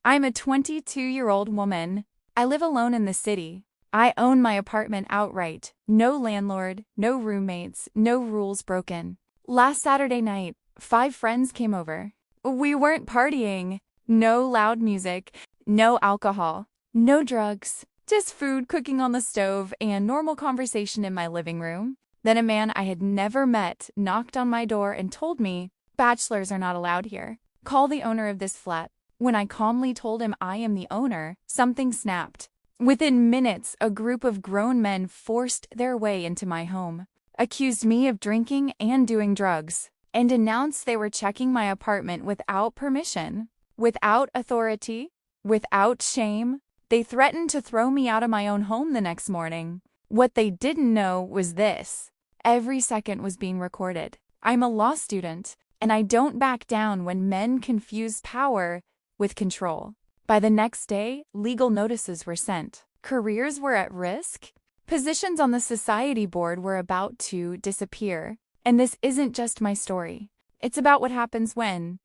I'm a 22-year-old woman. I live alone in the city. I own my apartment outright. No landlord, no roommates, no rules broken. Last Saturday night, 5 friends came over. We weren't partying. No loud music, no alcohol, no drugs, just food cooking on the stove and normal conversation in my living room. Then a man I had never met knocked on my door and told me, "Bachelors are not allowed here. Call the owner of this flat." When I calmly told him I am the owner, something snapped. Within minutes, a group of grown men forced their way into my home, accused me of drinking and doing drugs, and announced they were checking my apartment without permission, without authority, without shame. They threatened to throw me out of my own home the next morning. What they didn't know was this: every second was being recorded. I'm a law student, and I don't back down when men confuse power with control. By the next day, legal notices were sent. Careers were at risk. Positions on the society board were about to disappear. And this isn't just my story. It's about what happens when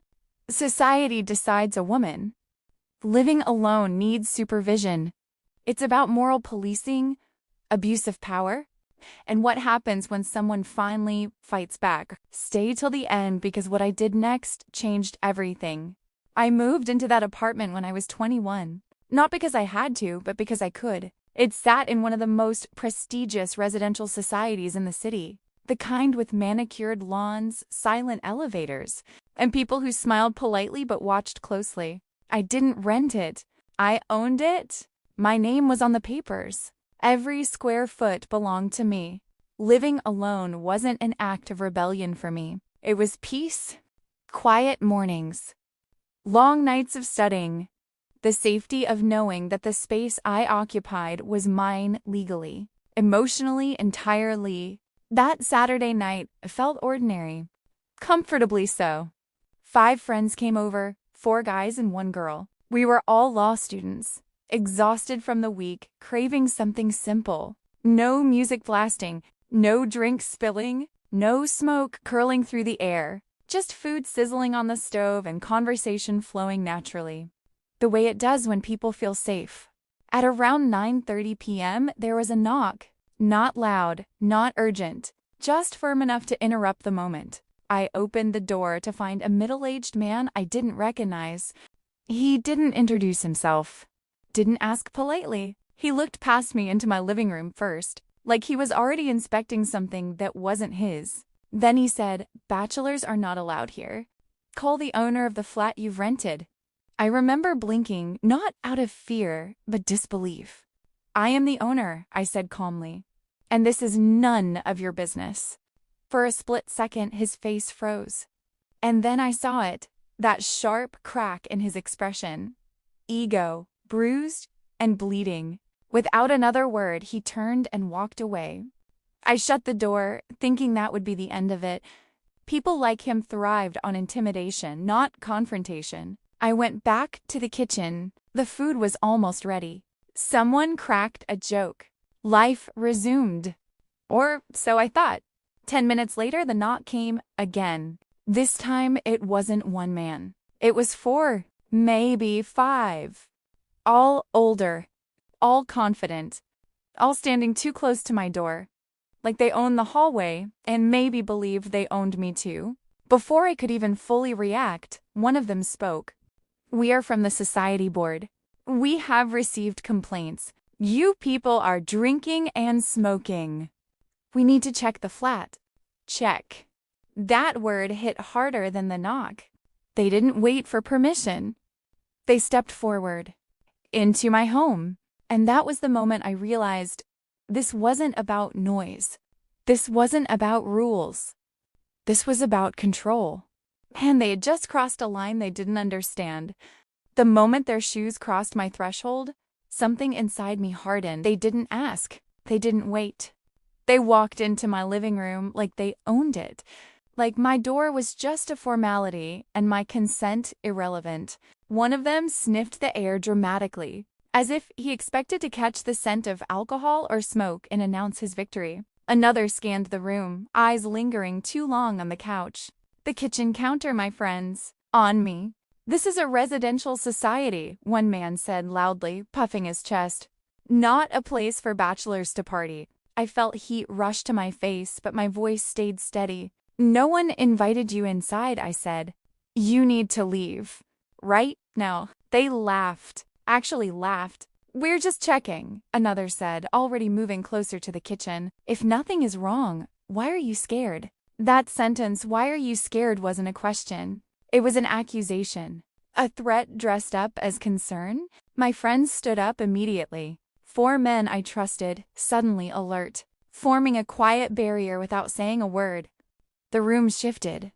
society decides a woman living alone needs supervision. It's about moral policing, abuse of power, and what happens when someone finally fights back. Stay till the end, because what I did next changed everything. I moved into that apartment when I was 21. Not because I had to, but because I could. It sat in one of the most prestigious residential societies in the city. The kind with manicured lawns, silent elevators, and people who smiled politely but watched closely. I didn't rent it. I owned it. My name was on the papers. Every square foot belonged to me. Living alone wasn't an act of rebellion for me. It was peace, quiet mornings, long nights of studying, the safety of knowing that the space I occupied was mine legally, emotionally, entirely. That Saturday night felt ordinary, comfortably so. 5 friends came over, 4 guys and 1 girl. We were all law students, exhausted from the week, craving something simple. No music blasting, no drink spilling, no smoke curling through the air. Just food sizzling on the stove and conversation flowing naturally, the way it does when people feel safe. At around 9:30 p.m., there was a knock. Not loud, not urgent, just firm enough to interrupt the moment. I opened the door to find a middle-aged man I didn't recognize. He didn't introduce himself, didn't ask politely. He looked past me into my living room first, like he was already inspecting something that wasn't his. Then he said, "Bachelors are not allowed here. Call the owner of the flat you've rented." I remember blinking, not out of fear, but disbelief. "I am the owner," I said calmly, "and this is none of your business." For a split second, his face froze. And then I saw it, that sharp crack in his expression. Ego, bruised and bleeding. Without another word, he turned and walked away. I shut the door, thinking that would be the end of it. People like him thrived on intimidation, not confrontation. I went back to the kitchen. The food was almost ready. Someone cracked a joke. Life resumed. Or so I thought. 10 minutes later, the knock came again. This time, it wasn't 1 man. It was 4, maybe 5. All older, all confident, all standing too close to my door, like they owned the hallway and maybe believed they owned me too. Before I could even fully react, one of them spoke. "We are from the society board. We have received complaints. You people are drinking and smoking. We need to check the flat." Check. That word hit harder than the knock. They didn't wait for permission. They stepped forward, into my home. And that was the moment I realized this wasn't about noise. This wasn't about rules. This was about control. And they had just crossed a line they didn't understand. The moment their shoes crossed my threshold, something inside me hardened. They didn't ask. They didn't wait. They walked into my living room like they owned it. Like my door was just a formality and my consent irrelevant. One of them sniffed the air dramatically, as if he expected to catch the scent of alcohol or smoke and announce his victory. Another scanned the room, eyes lingering too long on the couch. The kitchen counter, my friends. On me. "This is a residential society," one man said loudly, puffing his chest. "Not a place for bachelors to party." I felt heat rush to my face, but my voice stayed steady. "No one invited you inside," I said. "You need to leave. Right now." They laughed. Actually laughed. "We're just checking," another said, already moving closer to the kitchen. "If nothing is wrong, why are you scared?" That sentence, "why are you scared," wasn't a question. It was an accusation. A threat dressed up as concern? My friends stood up immediately. 4 men I trusted, suddenly alert, forming a quiet barrier without saying a word. The room shifted.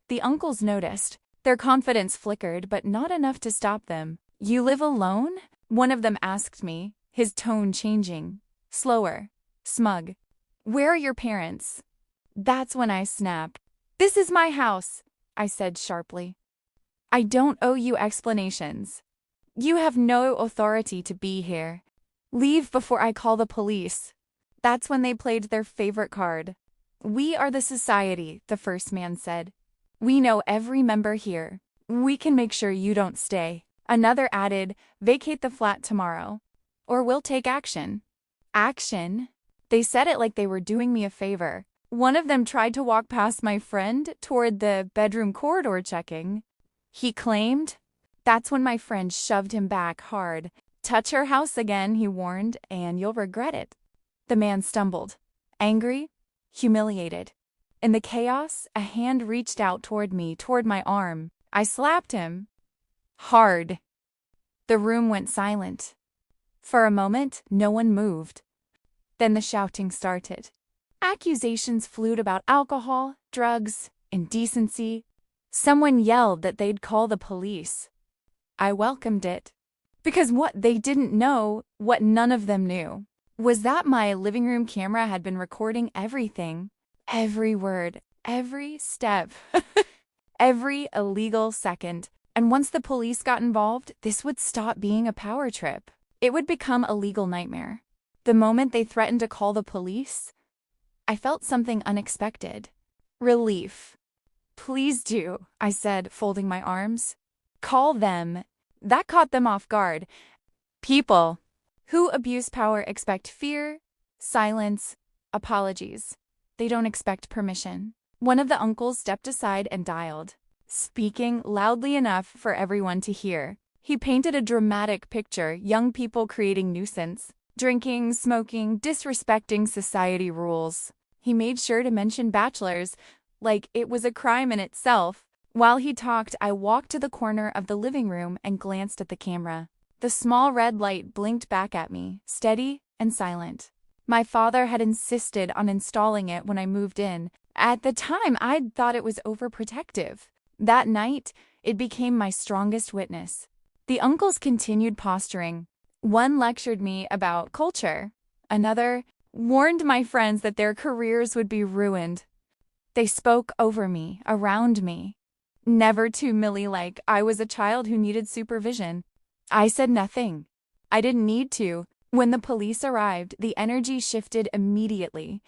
The uncles noticed. Their confidence flickered, but not enough to stop them. "You live alone?" one of them asked me, his tone changing. Slower. Smug. "Where are your parents?" That's when I snapped. "This is my house," I said sharply. "I don't owe you explanations. You have no authority to be here. Leave before I call the police." That's when they played their favorite card. "We are the society," the first man said. "We know every member here. We can make sure you don't stay." Another added, "Vacate the flat tomorrow, or we'll take action." Action? They said it like they were doing me a favor. One of them tried to walk past my friend toward the bedroom corridor checking. He claimed. That's when my friend shoved him back hard. "Touch her house again," he warned, "and you'll regret it." The man stumbled. Angry, humiliated. In the chaos, a hand reached out toward me, toward my arm. I slapped him. Hard. The room went silent. For a moment, no one moved. Then the shouting started. Accusations flew about alcohol, drugs, indecency. Someone yelled that they'd call the police. I welcomed it. Because what they didn't know, what none of them knew, was that my living room camera had been recording everything. Every word, every step, every illegal second. And once the police got involved, this would stop being a power trip. It would become a legal nightmare. The moment they threatened to call the police, I felt something unexpected. Relief. "Please do," I said, folding my arms. "Call them." That caught them off guard. People who abuse power expect fear, silence, apologies. They don't expect permission. One of the uncles stepped aside and dialed, speaking loudly enough for everyone to hear. He painted a dramatic picture, young people creating nuisance, drinking, smoking, disrespecting society rules. He made sure to mention bachelors, like it was a crime in itself. While he talked, I walked to the corner of the living room and glanced at the camera. The small red light blinked back at me, steady and silent. My father had insisted on installing it when I moved in. At the time, I'd thought it was overprotective. That night, it became my strongest witness. The uncles continued posturing. One lectured me about culture. Another warned my friends that their careers would be ruined. They spoke over me, around me. Never too Millie-like. I was a child who needed supervision. I said nothing. I didn't need to. When the police arrived, the energy shifted immediately.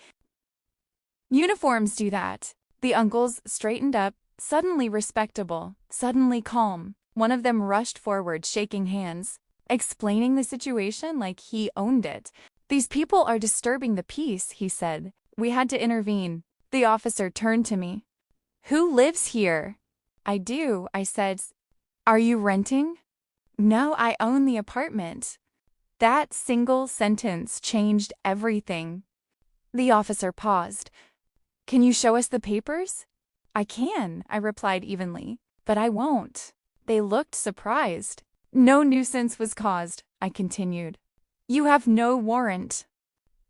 Uniforms do that. The uncles straightened up, suddenly respectable, suddenly calm. One of them rushed forward, shaking hands, explaining the situation like he owned it. "These people are disturbing the peace," he said. "We had to intervene." The officer turned to me. "Who lives here?" "I do," I said. "Are you renting?" "No, I own the apartment." That single sentence changed everything. The officer paused. "Can you show us the papers?" "I can," I replied evenly, "but I won't." They looked surprised. "No nuisance was caused," I continued. "You have no warrant."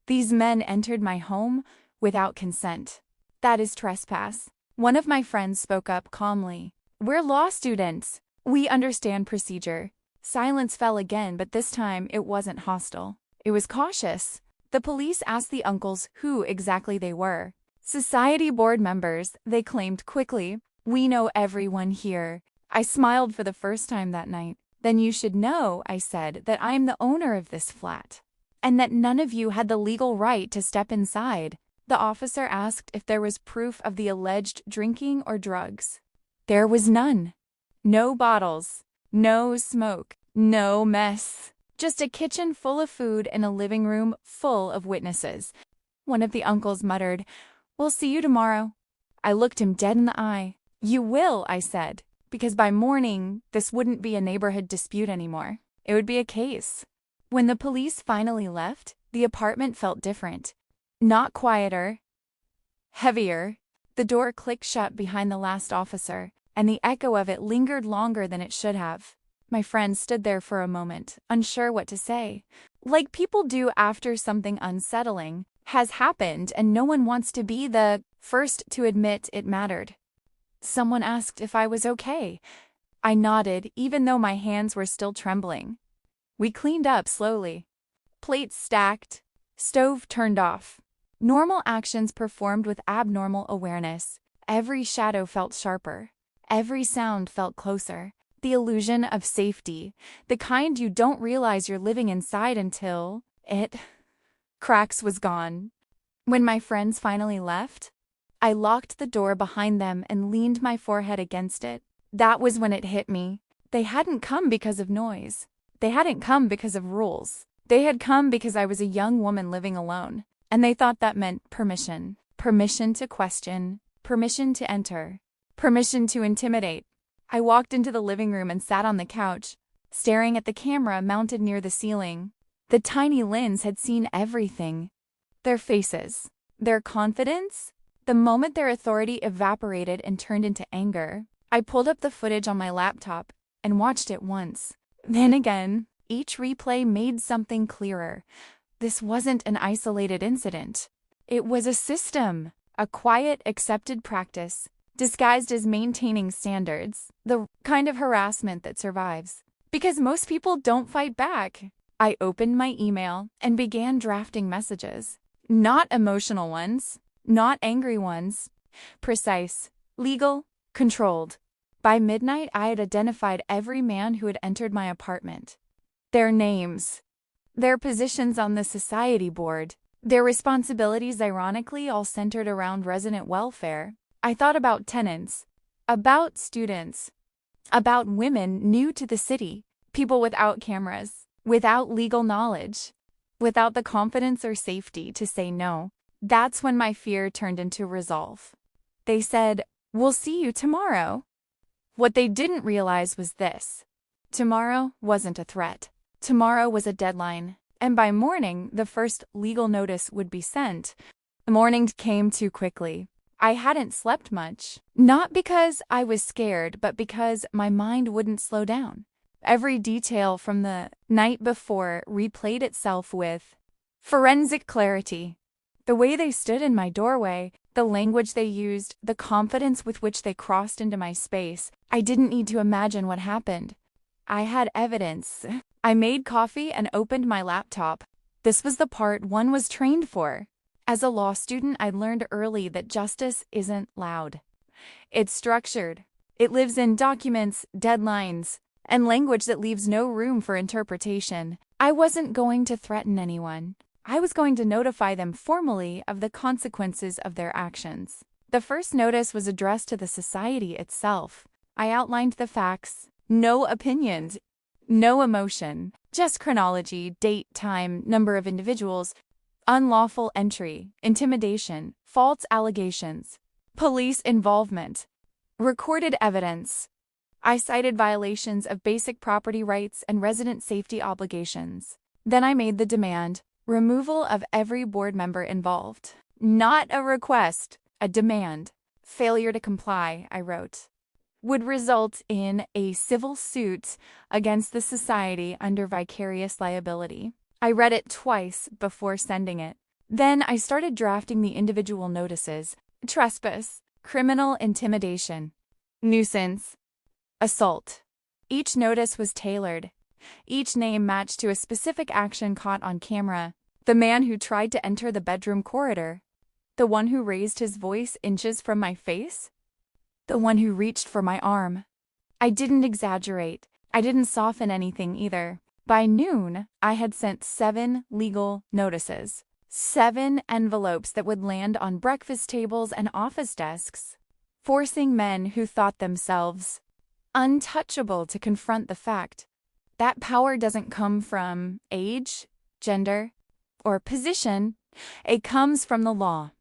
These men entered my home without consent. That is trespass. One of my friends spoke up calmly. "We're law students. We understand procedure." Silence fell again, but this time it wasn't hostile. It was cautious. The police asked the uncles who exactly they were. "Society board members," they claimed quickly. "We know everyone here." I smiled for the first time that night. "Then you should know," I said, "that I'm the owner of this flat, and that none of you had the legal right to step inside." The officer asked if there was proof of the alleged drinking or drugs. There was none. No bottles. No smoke. No mess. Just a kitchen full of food and a living room full of witnesses. One of the uncles muttered, "We'll see you tomorrow." I looked him dead in the eye. "You will," I said, because by morning, this wouldn't be a neighborhood dispute anymore. It would be a case. When the police finally left, the apartment felt different. Not quieter, heavier. The door clicked shut behind the last officer, and the echo of it lingered longer than it should have. My friend stood there for a moment, unsure what to say. Like people do after something unsettling has happened and no one wants to be the first to admit it mattered. Someone asked if I was okay. I nodded, even though my hands were still trembling. We cleaned up slowly. Plates stacked, stove turned off. Normal actions performed with abnormal awareness. Every shadow felt sharper. Every sound felt closer. The illusion of safety, the kind you don't realize you're living inside until cracks was gone. When my friends finally left, I locked the door behind them and leaned my forehead against it. That was when it hit me. They hadn't come because of noise. They hadn't come because of rules. They had come because I was a young woman living alone, and they thought that meant permission. Permission to question, permission to enter, permission to intimidate. I walked into the living room and sat on the couch, staring at the camera mounted near the ceiling. The tiny lens had seen everything. Their faces, their confidence, the moment their authority evaporated and turned into anger. I pulled up the footage on my laptop and watched it once. Then again, each replay made something clearer. This wasn't an isolated incident. It was a system, a quiet, accepted practice, disguised as maintaining standards, the kind of harassment that survives. Because most people don't fight back. I opened my email and began drafting messages. Not emotional ones, not angry ones. Precise, legal, controlled. By midnight, I had identified every man who had entered my apartment. Their names, their positions on the society board, their responsibilities ironically all centered around resident welfare. I thought about tenants, about students, about women new to the city, people without cameras, without legal knowledge, without the confidence or safety to say no. That's when my fear turned into resolve. They said, "We'll see you tomorrow." What they didn't realize was this. Tomorrow wasn't a threat. Tomorrow was a deadline, and by morning, the first legal notice would be sent. The morning came too quickly. I hadn't slept much, not because I was scared, but because my mind wouldn't slow down. Every detail from the night before replayed itself with forensic clarity. The way they stood in my doorway, the language they used, the confidence with which they crossed into my space. I didn't need to imagine what happened. I had evidence. I made coffee and opened my laptop. This was the part one was trained for. As a law student, I learned early that justice isn't loud. It's structured. It lives in documents, deadlines, and language that leaves no room for interpretation. I wasn't going to threaten anyone. I was going to notify them formally of the consequences of their actions. The first notice was addressed to the society itself. I outlined the facts. No opinions. No emotion. Just chronology, date, time, number of individuals, unlawful entry, intimidation, false allegations, police involvement, recorded evidence. I cited violations of basic property rights and resident safety obligations. Then I made the demand. Removal of every board member involved. Not a request, a demand. Failure to comply, I wrote, would result in a civil suit against the society under vicarious liability. I read it twice before sending it. Then I started drafting the individual notices. Trespass, criminal intimidation, nuisance, assault. Each notice was tailored. Each name matched to a specific action caught on camera. The man who tried to enter the bedroom corridor. The one who raised his voice inches from my face. The one who reached for my arm. I didn't exaggerate. I didn't soften anything either. By noon, I had sent 7 legal notices. 7 envelopes that would land on breakfast tables and office desks, forcing men who thought themselves untouchable to confront the fact that power doesn't come from age, gender, or position. It comes from the law.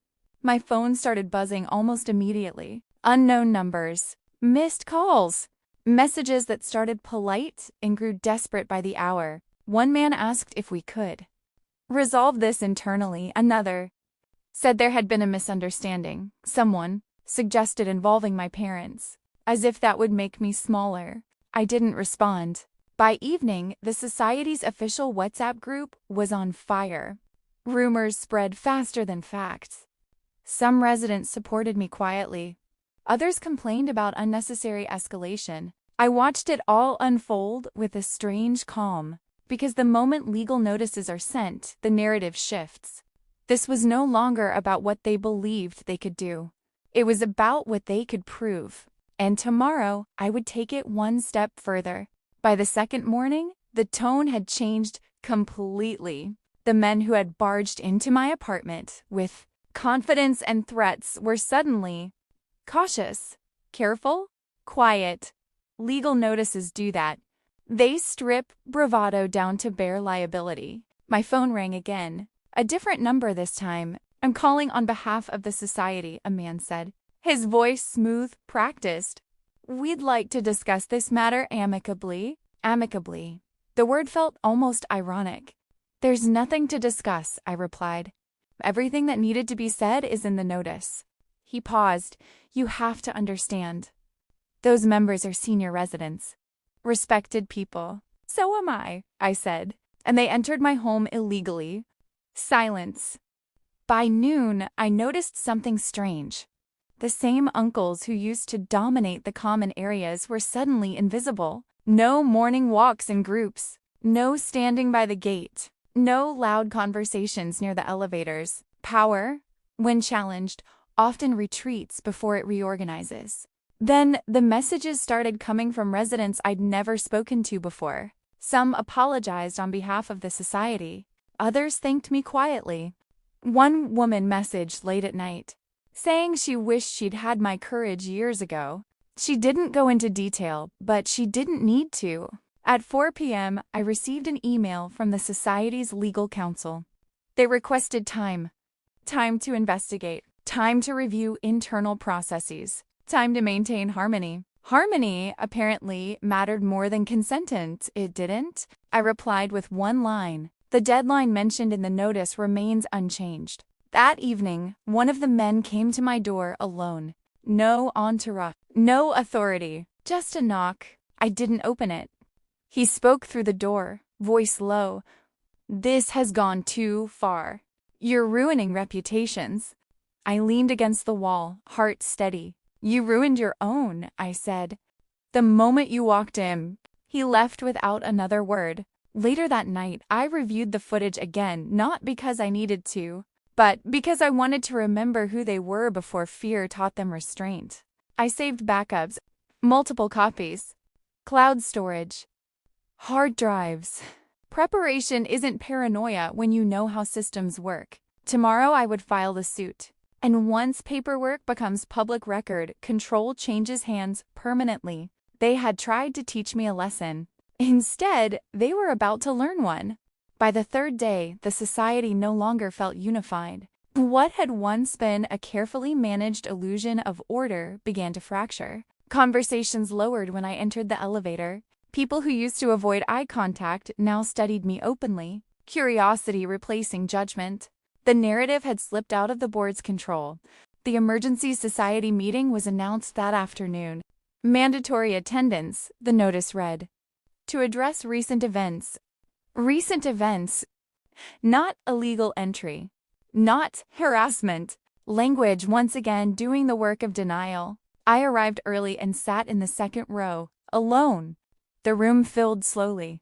My phone started buzzing almost immediately. Unknown numbers, missed calls, messages that started polite and grew desperate by the hour. One man asked if we could resolve this internally. Another said there had been a misunderstanding. Someone suggested involving my parents, as if that would make me smaller. I didn't respond. By evening, the society's official WhatsApp group was on fire. Rumors spread faster than facts. Some residents supported me quietly. Others complained about unnecessary escalation. I watched it all unfold with a strange calm, because the moment legal notices are sent, the narrative shifts. This was no longer about what they believed they could do. It was about what they could prove. And tomorrow, I would take it one step further. By the second morning, the tone had changed completely. The men who had barged into my apartment with confidence and threats were suddenly cautious, careful, quiet. Legal notices do that. They strip bravado down to bare liability. My phone rang again. A different number this time. "I'm calling on behalf of the society," a man said, his voice smooth, practiced. "We'd like to discuss this matter amicably." Amicably. The word felt almost ironic. "There's nothing to discuss," I replied. "Everything that needed to be said is in the notice." He paused. "You have to understand. Those members are senior residents. Respected people." "So am I said. "And they entered my home illegally." Silence. By noon, I noticed something strange. The same uncles who used to dominate the common areas were suddenly invisible. No morning walks in groups. No standing by the gate. No loud conversations near the elevators. Power, when challenged, often retreats before it reorganizes. Then the messages started coming from residents I'd never spoken to before. Some apologized on behalf of the society. Others thanked me quietly. One woman messaged late at night, saying she wished she'd had my courage years ago. She didn't go into detail, but she didn't need to. At 4 p.m., I received an email from the society's legal counsel. They requested time. Time to investigate. Time to review internal processes. Time to maintain harmony. Harmony, apparently, mattered more than consent. It didn't? I replied with one line. The deadline mentioned in the notice remains unchanged. That evening, one of the men came to my door alone. No entourage, no authority, just a knock. I didn't open it. He spoke through the door, voice low. "This has gone too far. You're ruining reputations." I leaned against the wall, heart steady. "You ruined your own," I said. "The moment you walked in." He left without another word. Later that night, I reviewed the footage again, not because I needed to, but because I wanted to remember who they were before fear taught them restraint. I saved backups, multiple copies, cloud storage, hard drives. Preparation isn't paranoia when you know how systems work. Tomorrow I would file the suit. And once paperwork becomes public record, control changes hands permanently. They had tried to teach me a lesson. Instead, they were about to learn one. By the third day, the society no longer felt unified. What had once been a carefully managed illusion of order began to fracture. Conversations lowered when I entered the elevator. People who used to avoid eye contact now studied me openly, curiosity replacing judgment. The narrative had slipped out of the board's control. The emergency society meeting was announced that afternoon. Mandatory attendance, the notice read. To address recent events. Recent events. Not illegal entry. Not harassment. Language once again doing the work of denial. I arrived early and sat in the second row, alone. The room filled slowly.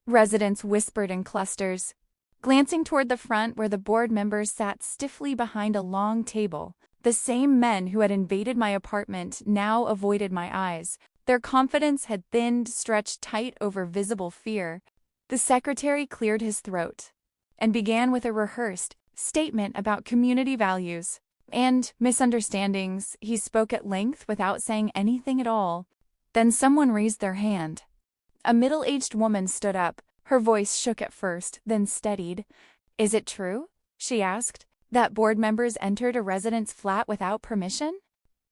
Residents whispered in clusters. Glancing toward the front where the board members sat stiffly behind a long table, the same men who had invaded my apartment now avoided my eyes. Their confidence had thinned, stretched tight over visible fear. The secretary cleared his throat and began with a rehearsed statement about community values and misunderstandings. He spoke at length without saying anything at all. Then someone raised their hand. A middle-aged woman stood up. Her voice shook at first, then steadied. "Is it true," she asked, "that board members entered a resident's flat without permission?"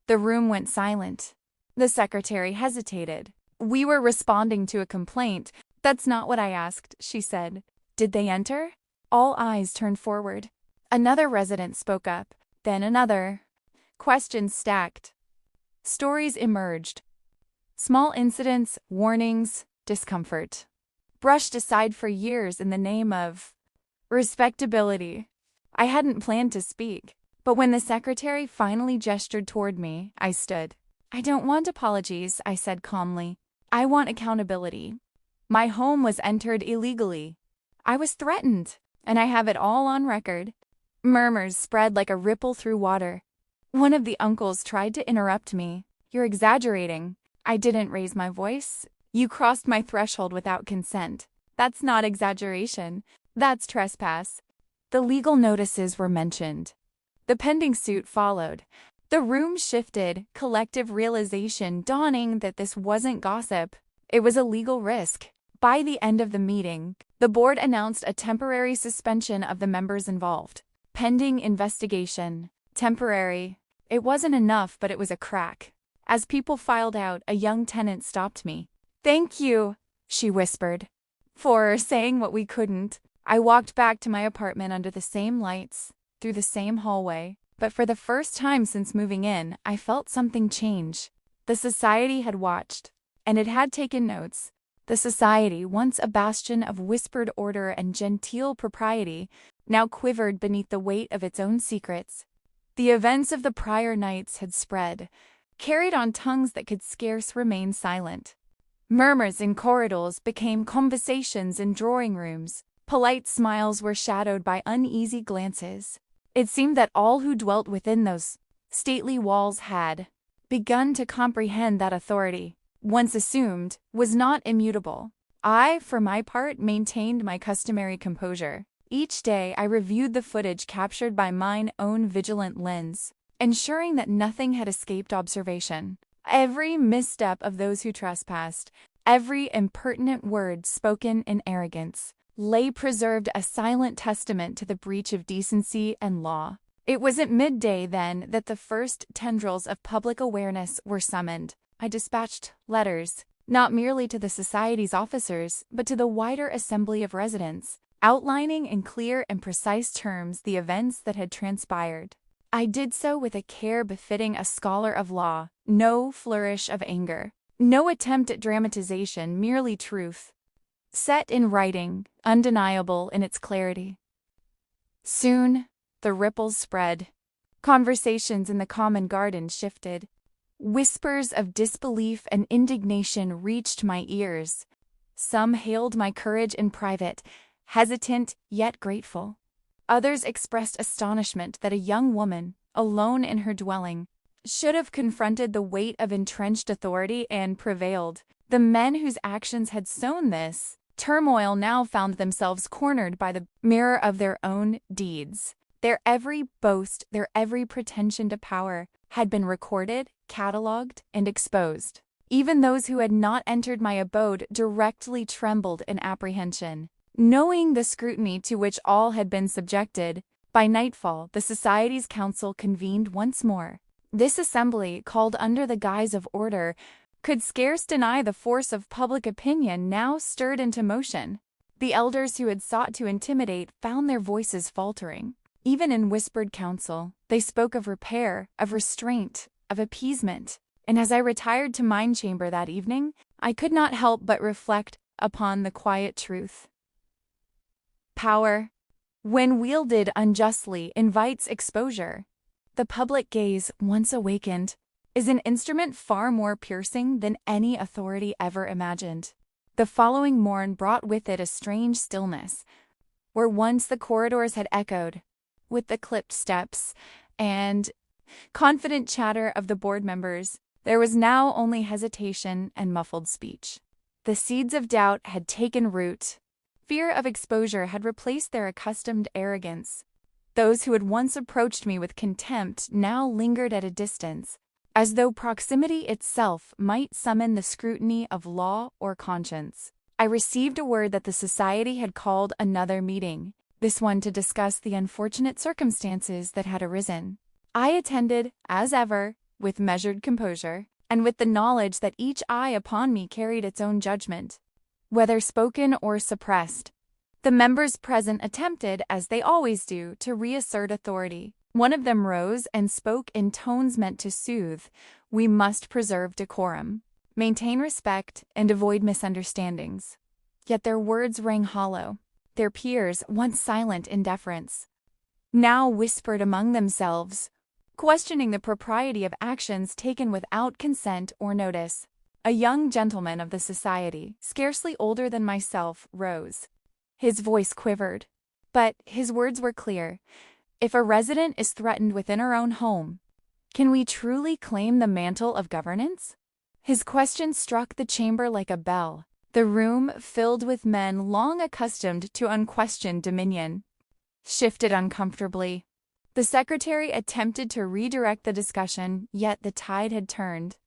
The room went silent. The secretary hesitated. "We were responding to a complaint. That's not what I asked," she said. "Did they enter?" All eyes turned forward. Another resident spoke up, then another. Questions stacked. Stories emerged. Small incidents, warnings, discomfort. Brushed aside for years in the name of respectability. I hadn't planned to speak, but when the secretary finally gestured toward me, I stood. "I don't want apologies," I said calmly. "I want accountability. My home was entered illegally. I was threatened, and I have it all on record." Murmurs spread like a ripple through water. One of the uncles tried to interrupt me. "You're exaggerating." I didn't raise my voice. "You crossed my threshold without consent. That's not exaggeration. That's trespass." The legal notices were mentioned. The pending suit followed. The room shifted, collective realization dawning that this wasn't gossip. It was a legal risk. By the end of the meeting, the board announced a temporary suspension of the members involved. Pending investigation. Temporary. It wasn't enough, but it was a crack. As people filed out, a young tenant stopped me. "Thank you," she whispered, "for saying what we couldn't." I walked back to my apartment under the same lights, through the same hallway, but for the first time since moving in, I felt something change. The society had watched, and it had taken notes. The society, once a bastion of whispered order and genteel propriety, now quivered beneath the weight of its own secrets. The events of the prior nights had spread, carried on tongues that could scarce remain silent. Murmurs in corridors became conversations in drawing rooms. Polite smiles were shadowed by uneasy glances. It seemed that all who dwelt within those stately walls had begun to comprehend that authority, once assumed, was not immutable. I, for my part, maintained my customary composure. Each day I reviewed the footage captured by mine own vigilant lens, ensuring that nothing had escaped observation. Every misstep of those who trespassed, every impertinent word spoken in arrogance, lay preserved a silent testament to the breach of decency and law. It was at midday then that the first tendrils of public awareness were summoned. I dispatched letters, not merely to the society's officers, but to the wider assembly of residents, outlining in clear and precise terms the events that had transpired. I did so with a care befitting a scholar of law, no flourish of anger, no attempt at dramatization, merely truth, set in writing, undeniable in its clarity. Soon, the ripples spread. Conversations in the common garden shifted. Whispers of disbelief and indignation reached my ears. Some hailed my courage in private, hesitant yet grateful. Others expressed astonishment that a young woman, alone in her dwelling, should have confronted the weight of entrenched authority and prevailed. The men whose actions had sown this turmoil now found themselves cornered by the mirror of their own deeds. Their every boast, their every pretension to power, had been recorded, catalogued, and exposed. Even those who had not entered my abode directly trembled in apprehension. Knowing the scrutiny to which all had been subjected, by nightfall the Society's council convened once more. This assembly, called under the guise of order, could scarce deny the force of public opinion now stirred into motion. The elders who had sought to intimidate found their voices faltering. Even in whispered counsel, they spoke of repair, of restraint, of appeasement. And as I retired to mine chamber that evening, I could not help but reflect upon the quiet truth. Power, when wielded unjustly, invites exposure. The public gaze, once awakened, is an instrument far more piercing than any authority ever imagined. The following morn brought with it a strange stillness. Where once the corridors had echoed, with the clipped steps and confident chatter of the board members, there was now only hesitation and muffled speech. The seeds of doubt had taken root. Fear of exposure had replaced their accustomed arrogance. Those who had once approached me with contempt now lingered at a distance, as though proximity itself might summon the scrutiny of law or conscience. I received a word that the society had called another meeting, this one to discuss the unfortunate circumstances that had arisen. I attended, as ever, with measured composure, and with the knowledge that each eye upon me carried its own judgment, whether spoken or suppressed. The members present attempted, as they always do, to reassert authority. One of them rose and spoke in tones meant to soothe. We must preserve decorum, maintain respect, and avoid misunderstandings. Yet their words rang hollow. Their peers, once silent in deference, now whispered among themselves, questioning the propriety of actions taken without consent or notice. A young gentleman of the society, scarcely older than myself, rose. His voice quivered, but his words were clear. If a resident is threatened within her own home, can we truly claim the mantle of governance? His question struck the chamber like a bell. The room, filled with men long accustomed to unquestioned dominion, shifted uncomfortably. The secretary attempted to redirect the discussion, yet the tide had turned.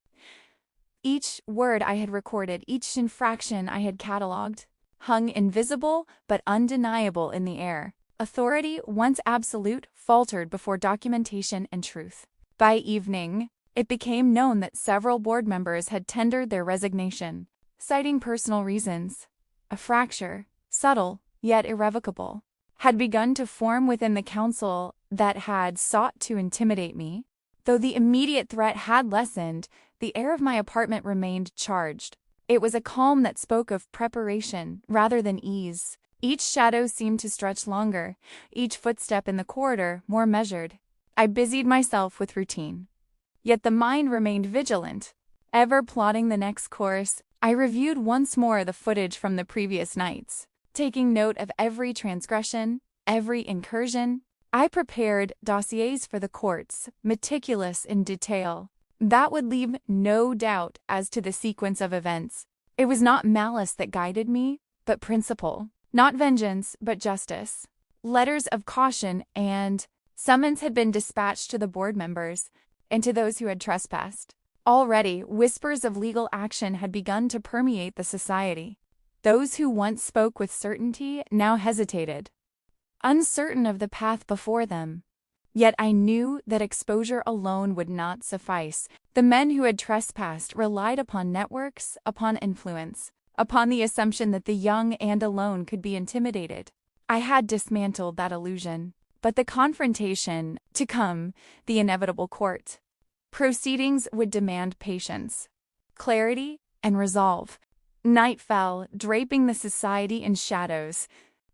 Each word I had recorded, each infraction I had catalogued, hung invisible but undeniable in the air. Authority, once absolute, faltered before documentation and truth. By evening, it became known that several board members had tendered their resignation, citing personal reasons. A fracture, subtle yet irrevocable, had begun to form within the council that had sought to intimidate me. Though the immediate threat had lessened, the air of my apartment remained charged. It was a calm that spoke of preparation rather than ease. Each shadow seemed to stretch longer, each footstep in the corridor more measured. I busied myself with routine. Yet the mind remained vigilant. Ever plotting the next course, I reviewed once more the footage from the previous nights. Taking note of every transgression, every incursion, I prepared dossiers for the courts, meticulous in detail, that would leave no doubt as to the sequence of events. It was not malice that guided me, but principle. Not vengeance, but justice. Letters of caution and summons had been dispatched to the board members and to those who had trespassed. Already, whispers of legal action had begun to permeate the society. Those who once spoke with certainty now hesitated, uncertain of the path before them. Yet I knew that exposure alone would not suffice. The men who had trespassed relied upon networks, upon influence, upon the assumption that the young and alone could be intimidated. I had dismantled that illusion. But the confrontation to come, the inevitable court proceedings would demand patience, clarity, and resolve. Night fell, draping the society in shadows,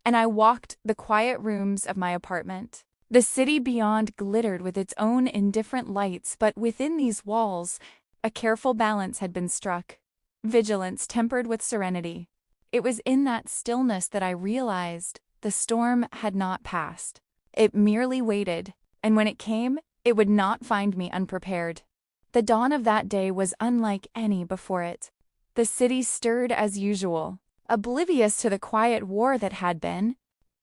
and I walked the quiet rooms of my apartment. The city beyond glittered with its own indifferent lights, but within these walls, a careful balance had been struck, vigilance tempered with serenity. It was in that stillness that I realized the storm had not passed. It merely waited, and when it came, it would not find me unprepared. The dawn of that day was unlike any before it. The city stirred as usual, oblivious to the quiet war that had been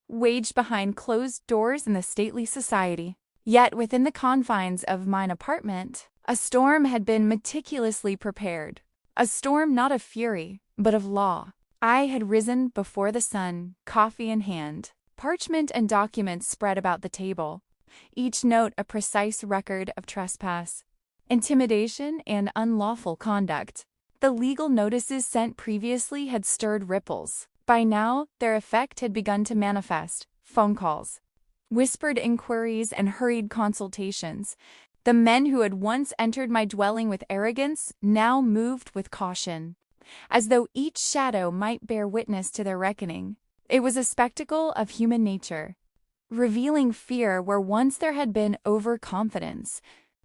waged behind closed doors in the stately society. Yet within the confines of mine apartment, a storm had been meticulously prepared. A storm not of fury, but of law. I had risen before the sun, coffee in hand. Parchment and documents spread about the table, each note a precise record of trespass, intimidation, and unlawful conduct. The legal notices sent previously had stirred ripples. By now, their effect had begun to manifest. Phone calls, whispered inquiries, and hurried consultations. The men who had once entered my dwelling with arrogance now moved with caution, as though each shadow might bear witness to their reckoning. It was a spectacle of human nature, revealing fear where once there had been overconfidence.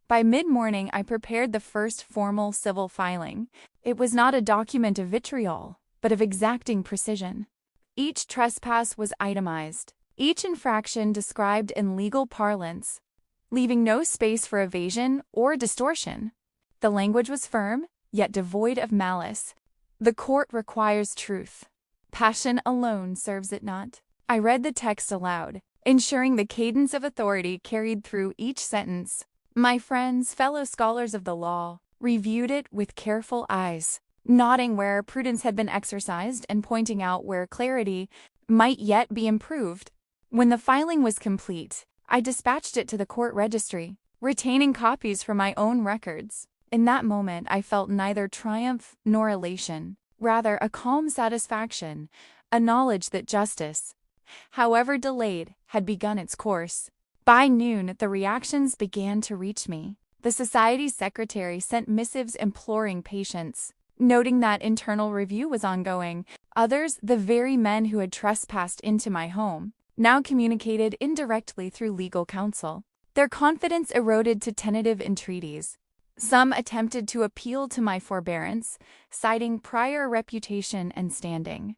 By mid-morning, I prepared the first formal civil filing. It was not a document of vitriol, but of exacting precision. Each trespass was itemized, each infraction described in legal parlance, leaving no space for evasion or distortion. The language was firm, yet devoid of malice. The court requires truth. Passion alone serves it not. I read the text aloud, ensuring the cadence of authority carried through each sentence. My friends, fellow scholars of the law, reviewed it with careful eyes, nodding where prudence had been exercised and pointing out where clarity might yet be improved. When the filing was complete, I dispatched it to the court registry, retaining copies for my own records. In that moment, I felt neither triumph nor elation, rather a calm satisfaction, a knowledge that justice, however delayed, had begun its course. By noon, the reactions began to reach me. The Society's secretary sent missives imploring patience, noting that internal review was ongoing. Others, the very men who had trespassed into my home, now communicated indirectly through legal counsel. Their confidence eroded to tentative entreaties. Some attempted to appeal to my forbearance, citing prior reputation and standing.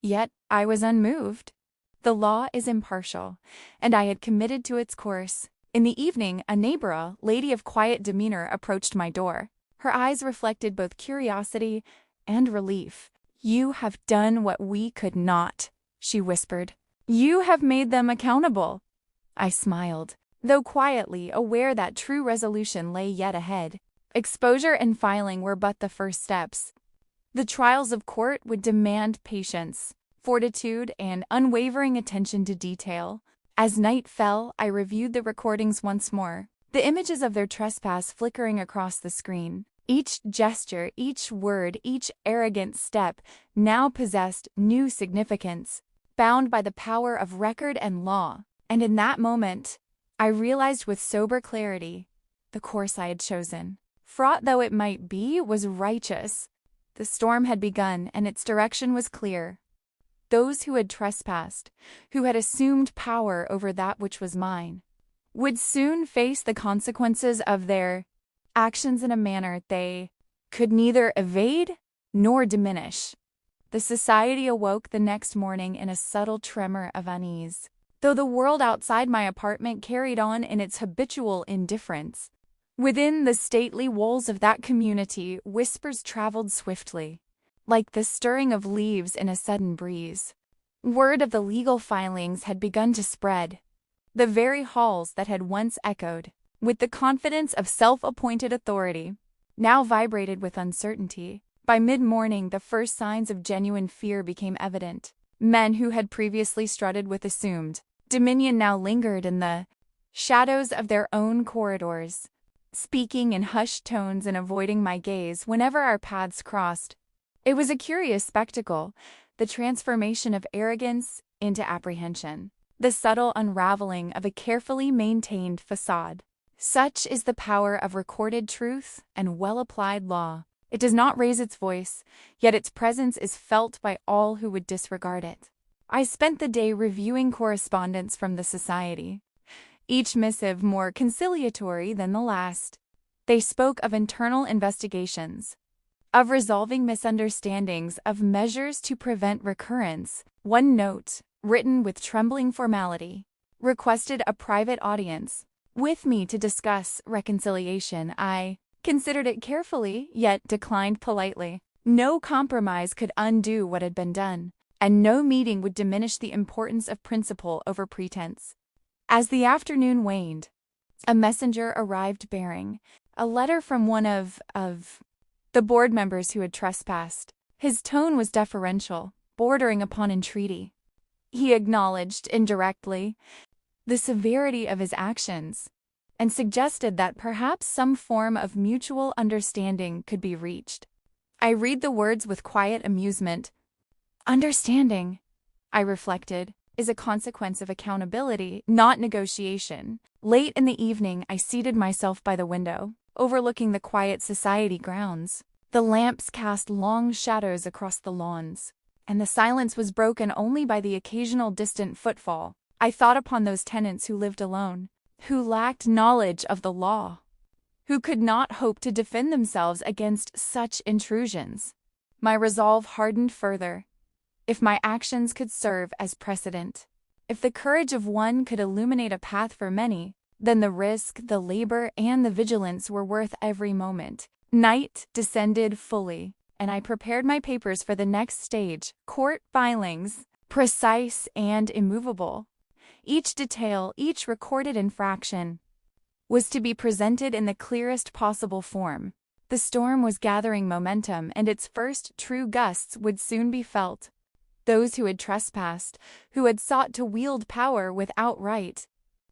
Yet I was unmoved. The law is impartial, and I had committed to its course. In the evening, a neighbor, a lady of quiet demeanor, approached my door. Her eyes reflected both curiosity and relief. "You have done what we could not," she whispered. "You have made them accountable." I smiled, though quietly aware that true resolution lay yet ahead. Exposure and filing were but the first steps. The trials of court would demand patience, fortitude, and unwavering attention to detail. As night fell, I reviewed the recordings once more, the images of their trespass flickering across the screen. Each gesture, each word, each arrogant step now possessed new significance, bound by the power of record and law. And in that moment, I realized with sober clarity the course I had chosen, fraught though it might be, was righteous. The storm had begun, and its direction was clear. Those who had trespassed, who had assumed power over that which was mine, would soon face the consequences of their actions in a manner they could neither evade nor diminish. The Society awoke the next morning in a subtle tremor of unease. Though the world outside my apartment carried on in its habitual indifference, within the stately walls of that community, whispers traveled swiftly, like the stirring of leaves in a sudden breeze. Word of the legal filings had begun to spread. The very halls that had once echoed with the confidence of self-appointed authority now vibrated with uncertainty. By mid-morning, the first signs of genuine fear became evident. Men who had previously strutted with assumed dominion now lingered in the shadows of their own corridors, speaking in hushed tones and avoiding my gaze whenever our paths crossed. It was a curious spectacle, the transformation of arrogance into apprehension, the subtle unraveling of a carefully maintained facade. Such is the power of recorded truth and well-applied law. It does not raise its voice, yet its presence is felt by all who would disregard it. I spent the day reviewing correspondence from the Society, each missive more conciliatory than the last. They spoke of internal investigations, of resolving misunderstandings, of measures to prevent recurrence. One note, written with trembling formality, requested a private audience with me to discuss reconciliation. I considered it carefully, yet declined politely. No compromise could undo what had been done, and no meeting would diminish the importance of principle over pretense. As the afternoon waned, a messenger arrived bearing a letter from one of the board members who had trespassed. His tone was deferential, bordering upon entreaty. He acknowledged, indirectly, the severity of his actions, and suggested that perhaps some form of mutual understanding could be reached. I read the words with quiet amusement. Understanding, I reflected, is a consequence of accountability, not negotiation. Late in the evening, I seated myself by the window, overlooking the quiet Society grounds. The lamps cast long shadows across the lawns, and the silence was broken only by the occasional distant footfall. I thought upon those tenants who lived alone, who lacked knowledge of the law, who could not hope to defend themselves against such intrusions. My resolve hardened further. If my actions could serve as precedent, if the courage of one could illuminate a path for many, then the risk, the labor, and the vigilance were worth every moment. Night descended fully, and I prepared my papers for the next stage, court filings, precise and immovable. Each detail, each recorded infraction, was to be presented in the clearest possible form. The storm was gathering momentum, and its first true gusts would soon be felt. Those who had trespassed, who had sought to wield power without right,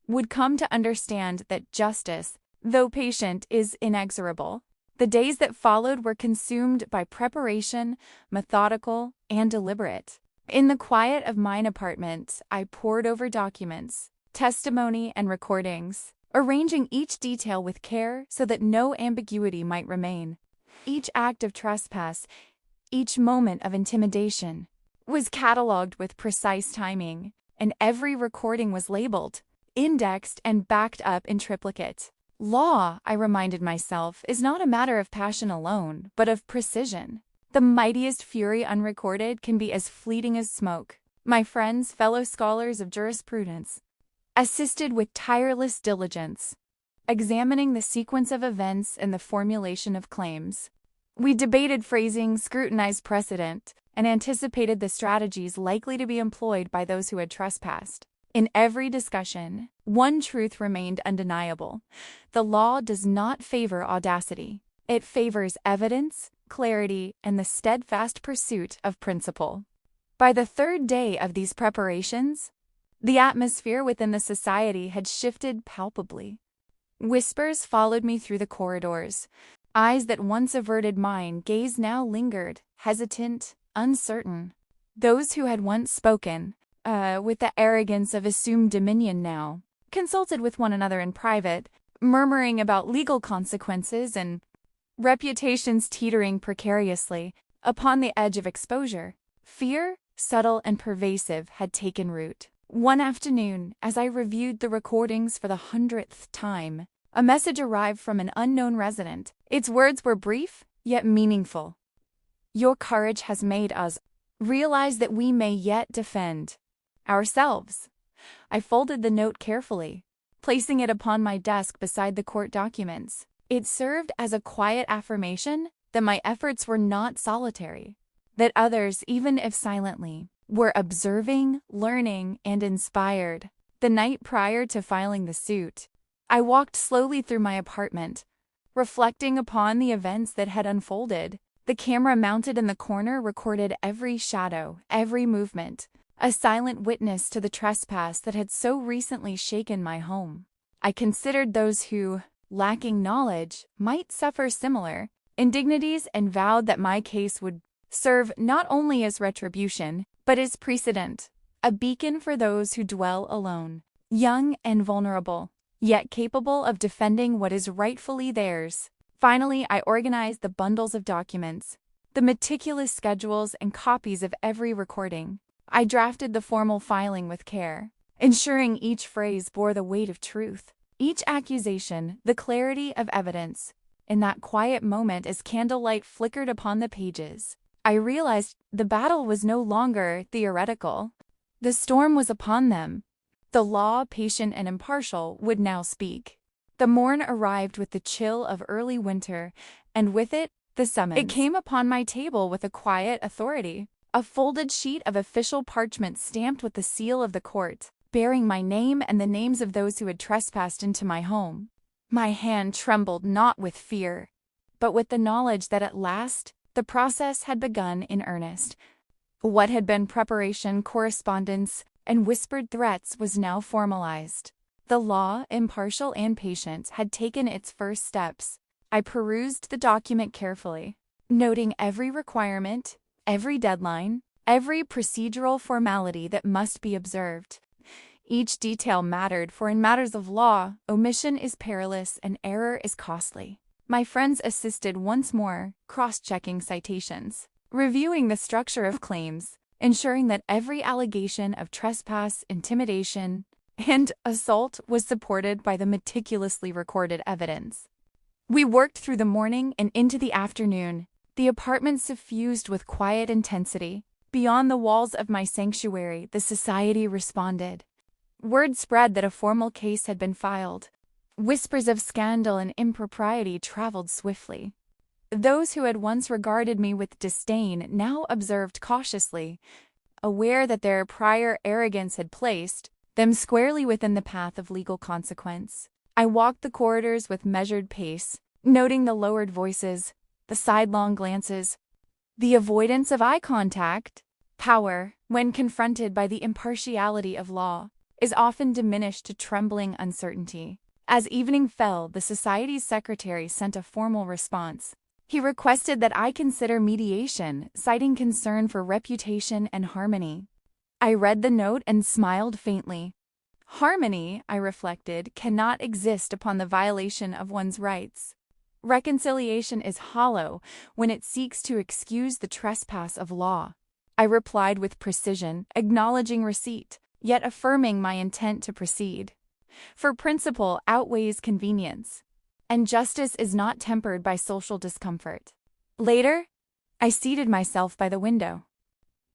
would come to understand that justice, though patient, is inexorable. The days that followed were consumed by preparation, methodical and deliberate. In the quiet of mine apartment, I pored over documents, testimony, and recordings, arranging each detail with care so that no ambiguity might remain. Each act of trespass, each moment of intimidation, was catalogued with precise timing, and every recording was labeled, indexed, and backed up in triplicate. Law, I reminded myself, is not a matter of passion alone, but of precision. The mightiest fury unrecorded can be as fleeting as smoke. My friends, fellow scholars of jurisprudence, assisted with tireless diligence, examining the sequence of events and the formulation of claims. We debated phrasing, scrutinized precedent, and anticipated the strategies likely to be employed by those who had trespassed. In every discussion, one truth remained undeniable. The law does not favor audacity. It favors evidence, clarity, and the steadfast pursuit of principle. By the third day of these preparations, the atmosphere within the society had shifted palpably. Whispers followed me through the corridors. Eyes that once averted mine gaze now lingered, hesitant, uncertain. Those who had once spoken, with the arrogance of assumed dominion now, consulted with one another in private, murmuring about legal consequences and reputations teetering precariously upon the edge of exposure. Fear, subtle and pervasive, had taken root. One afternoon, as I reviewed the recordings for the 100th time, a message arrived from an unknown resident. Its words were brief, yet meaningful. Your courage has made us realize that we may yet defend ourselves. I folded the note carefully, placing it upon my desk beside the court documents. It served as a quiet affirmation that my efforts were not solitary, that others, even if silently, were observing, learning, and inspired. The night prior to filing the suit, I walked slowly through my apartment, reflecting upon the events that had unfolded. The camera mounted in the corner recorded every shadow, every movement, a silent witness to the trespass that had so recently shaken my home. I considered those who, lacking knowledge, might suffer similar indignities and vowed that my case would serve not only as retribution, but as precedent, a beacon for those who dwell alone, young and vulnerable, yet capable of defending what is rightfully theirs. Finally, I organized the bundles of documents, the meticulous schedules and copies of every recording. I drafted the formal filing with care, ensuring each phrase bore the weight of truth, each accusation the clarity of evidence. In that quiet moment, as candlelight flickered upon the pages, I realized the battle was no longer theoretical. The storm was upon them. The law, patient and impartial, would now speak. The morn arrived with the chill of early winter, and with it, the summons. It came upon my table with a quiet authority, a folded sheet of official parchment stamped with the seal of the court, bearing my name and the names of those who had trespassed into my home. My hand trembled not with fear, but with the knowledge that at last the process had begun in earnest. What had been preparation, correspondence, and whispered threats was now formalized. The law, impartial and patient, had taken its first steps. I perused the document carefully, noting every requirement, every deadline, every procedural formality that must be observed. Each detail mattered, for in matters of law, omission is perilous and error is costly. My friends assisted once more, cross-checking citations, reviewing the structure of claims, ensuring that every allegation of trespass, intimidation, and assault was supported by the meticulously recorded evidence. We worked through the morning and into the afternoon, the apartment suffused with quiet intensity. Beyond the walls of my sanctuary, the society responded. Word spread that a formal case had been filed. Whispers of scandal and impropriety traveled swiftly. Those who had once regarded me with disdain now observed cautiously, aware that their prior arrogance had placed them squarely within the path of legal consequence. I walked the corridors with measured pace, noting the lowered voices, the sidelong glances, the avoidance of eye contact. Power, when confronted by the impartiality of law, is often diminished to trembling uncertainty. As evening fell, the society's secretary sent a formal response. He requested that I consider mediation, citing concern for reputation and harmony. I read the note and smiled faintly. Harmony, I reflected, cannot exist upon the violation of one's rights. Reconciliation is hollow when it seeks to excuse the trespass of law. I replied with precision, acknowledging receipt, yet affirming my intent to proceed. For principle outweighs convenience, and justice is not tempered by social discomfort. Later, I seated myself by the window,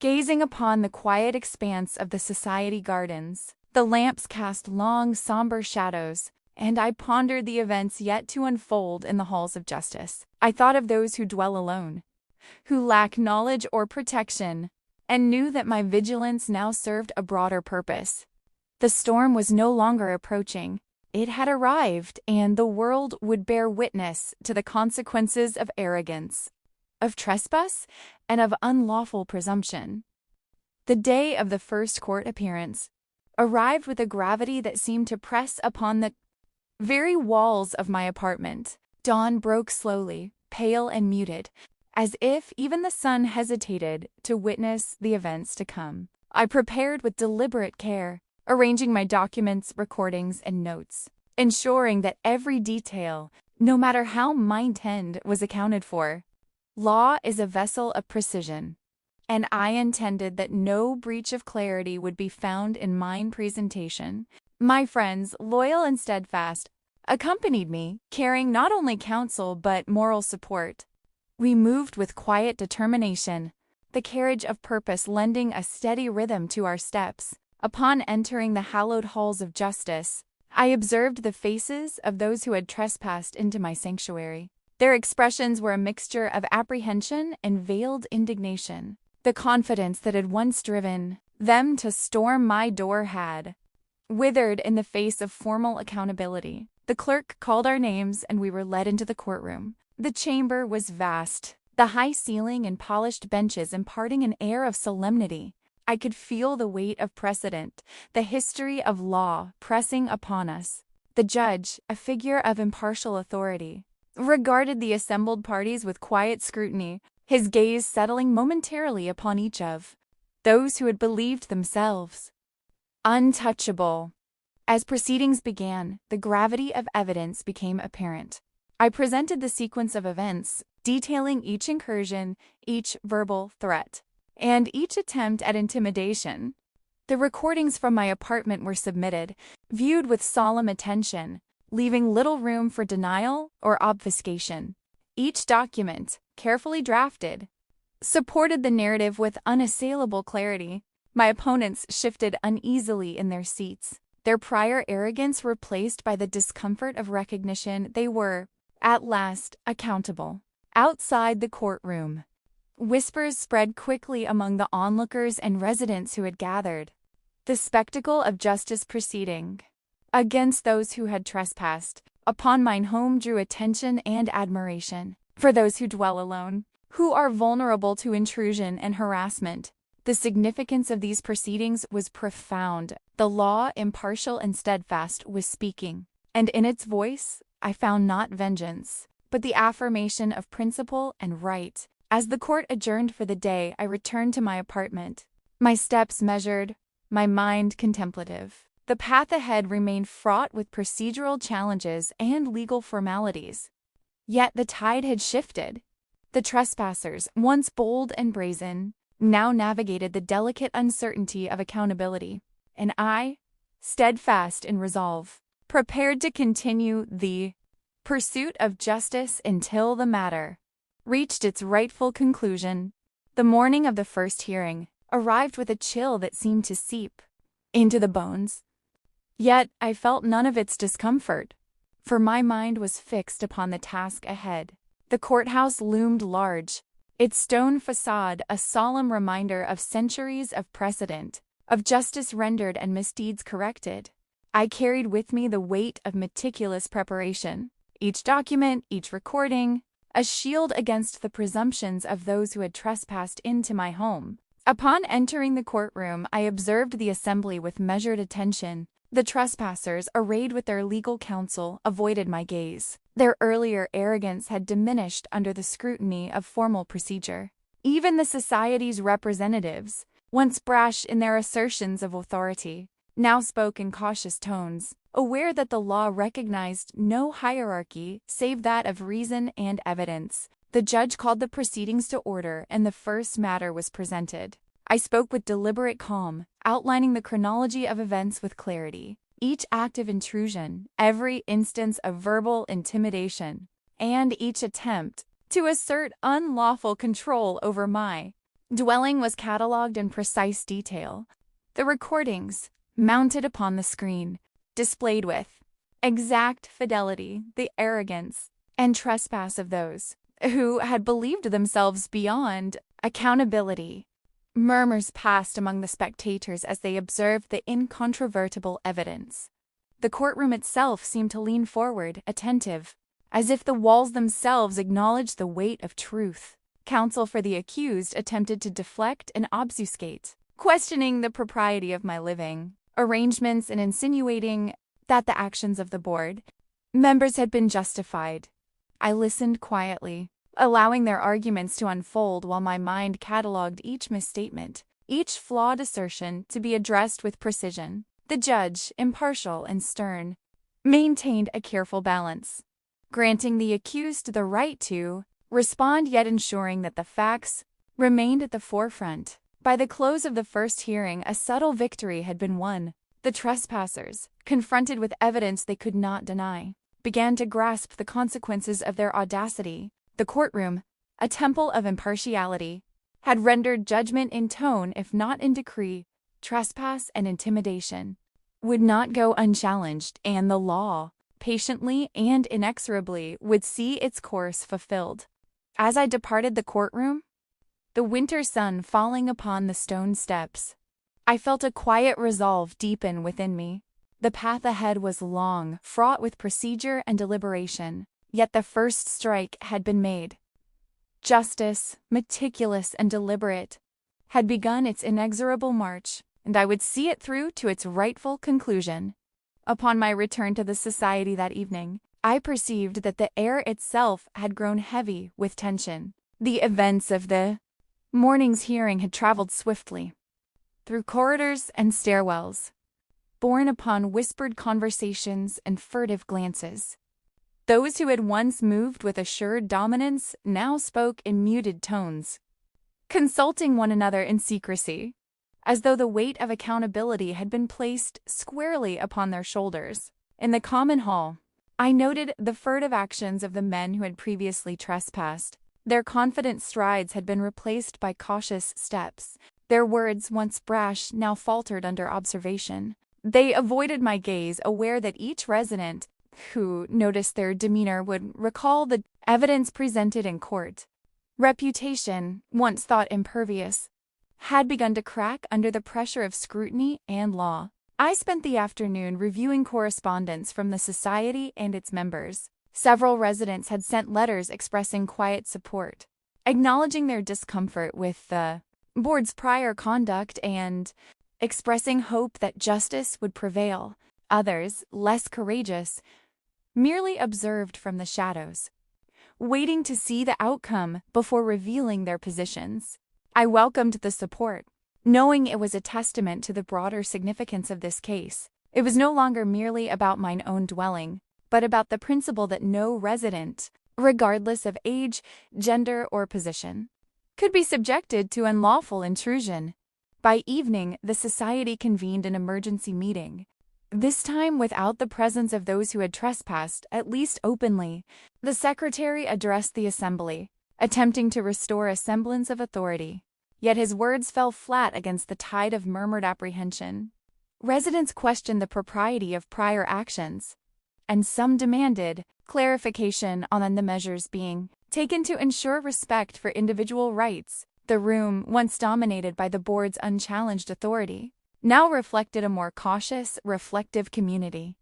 gazing upon the quiet expanse of the society gardens. The lamps cast long, somber shadows, and I pondered the events yet to unfold in the halls of justice. I thought of those who dwell alone, who lack knowledge or protection, and knew that my vigilance now served a broader purpose. The storm was no longer approaching. It had arrived, and the world would bear witness to the consequences of arrogance, of trespass, and of unlawful presumption. The day of the first court appearance arrived with a gravity that seemed to press upon the very walls of my apartment. Dawn broke slowly, pale and muted, as if even the sun hesitated to witness the events to come. I prepared with deliberate care, arranging my documents, recordings, and notes, ensuring that every detail, no matter how minute, was accounted for. Law is a vessel of precision, and I intended that no breach of clarity would be found in mine presentation. My friends, loyal and steadfast, accompanied me, carrying not only counsel but moral support. We moved with quiet determination, the carriage of purpose lending a steady rhythm to our steps. Upon entering the hallowed halls of justice, I observed the faces of those who had trespassed into my sanctuary. Their expressions were a mixture of apprehension and veiled indignation. The confidence that had once driven them to storm my door had withered in the face of formal accountability. The clerk called our names and we were led into the courtroom. The chamber was vast, the high ceiling and polished benches imparting an air of solemnity. I could feel the weight of precedent, the history of law pressing upon us. The judge, a figure of impartial authority, regarded the assembled parties with quiet scrutiny, his gaze settling momentarily upon each of those who had believed themselves untouchable. As proceedings began, the gravity of evidence became apparent. I presented the sequence of events, detailing each incursion, each verbal threat, and each attempt at intimidation. The recordings from my apartment were submitted, viewed with solemn attention, leaving little room for denial or obfuscation. Each document, carefully drafted, supported the narrative with unassailable clarity. My opponents shifted uneasily in their seats, their prior arrogance replaced by the discomfort of recognition they were, at last, accountable. Outside the courtroom, whispers spread quickly among the onlookers and residents who had gathered. The spectacle of justice proceeding against those who had trespassed upon mine home drew attention and admiration. For those who dwell alone, who are vulnerable to intrusion and harassment, the significance of these proceedings was profound. The law, impartial and steadfast, was speaking, and in its voice I found not vengeance, but the affirmation of principle and right. As the court adjourned for the day, I returned to my apartment, my steps measured, my mind contemplative. The path ahead remained fraught with procedural challenges and legal formalities. Yet the tide had shifted. The trespassers, once bold and brazen, now navigated the delicate uncertainty of accountability, and I, steadfast in resolve, prepared to continue the pursuit of justice until the matter reached its rightful conclusion. The morning of the first hearing arrived with a chill that seemed to seep into the bones. Yet I felt none of its discomfort, for my mind was fixed upon the task ahead. The courthouse loomed large, its stone facade a solemn reminder of centuries of precedent, of justice rendered and misdeeds corrected. I carried with me the weight of meticulous preparation. Each document, each recording, a shield against the presumptions of those who had trespassed into my home. Upon entering the courtroom, I observed the assembly with measured attention. The trespassers, arrayed with their legal counsel, avoided my gaze. Their earlier arrogance had diminished under the scrutiny of formal procedure. Even the society's representatives, once brash in their assertions of authority, now spoke in cautious tones, aware that the law recognized no hierarchy save that of reason and evidence. The judge called the proceedings to order, and the first matter was presented. I spoke with deliberate calm, outlining the chronology of events with clarity. Each act of intrusion, every instance of verbal intimidation, and each attempt to assert unlawful control over my dwelling was catalogued in precise detail. The recordings, mounted upon the screen, displayed with exact fidelity the arrogance and trespass of those who had believed themselves beyond accountability. Murmurs passed among the spectators as they observed the incontrovertible evidence. The courtroom itself seemed to lean forward, attentive, as if the walls themselves acknowledged the weight of truth. Counsel for the accused attempted to deflect and obfuscate, questioning the propriety of my living arrangements and insinuating that the actions of the board members had been justified. I listened quietly, allowing their arguments to unfold while my mind catalogued each misstatement, each flawed assertion to be addressed with precision. The judge, impartial and stern, maintained a careful balance, granting the accused the right to respond yet ensuring that the facts remained at the forefront. By the close of the first hearing, a subtle victory had been won. The trespassers, confronted with evidence they could not deny, began to grasp the consequences of their audacity. The courtroom, a temple of impartiality, had rendered judgment in tone if not in decree. Trespass and intimidation would not go unchallenged, and the law, patiently and inexorably, would see its course fulfilled. As I departed the courtroom, the winter sun falling upon the stone steps, I felt a quiet resolve deepen within me. The path ahead was long, fraught with procedure and deliberation, yet the first strike had been made. Justice, meticulous and deliberate, had begun its inexorable march, and I would see it through to its rightful conclusion. Upon my return to the society that evening, I perceived that the air itself had grown heavy with tension. The events of the morning's hearing had traveled swiftly through corridors and stairwells, borne upon whispered conversations and furtive glances. Those who had once moved with assured dominance now spoke in muted tones, consulting one another in secrecy, as though the weight of accountability had been placed squarely upon their shoulders. In the common hall, I noted the furtive actions of the men who had previously trespassed. Their confident strides had been replaced by cautious steps. Their words, once brash, now faltered under observation. They avoided my gaze, aware that each resident who noticed their demeanor would recall the evidence presented in court. Reputation, once thought impervious, had begun to crack under the pressure of scrutiny and law. I spent the afternoon reviewing correspondence from the society and its members. Several residents had sent letters expressing quiet support, acknowledging their discomfort with the board's prior conduct and expressing hope that justice would prevail. Others, less courageous, merely observed from the shadows, waiting to see the outcome before revealing their positions. I welcomed the support, knowing it was a testament to the broader significance of this case. It was no longer merely about mine own dwelling, but about the principle that no resident, regardless of age, gender, or position, could be subjected to unlawful intrusion. By evening, the society convened an emergency meeting, this time without the presence of those who had trespassed, at least openly. The secretary addressed the assembly, attempting to restore a semblance of authority, yet his words fell flat against the tide of murmured apprehension. Residents questioned the propriety of prior actions, and some demanded clarification on the measures being taken to ensure respect for individual rights. The room, once dominated by the board's unchallenged authority, now reflected a more cautious, reflective community.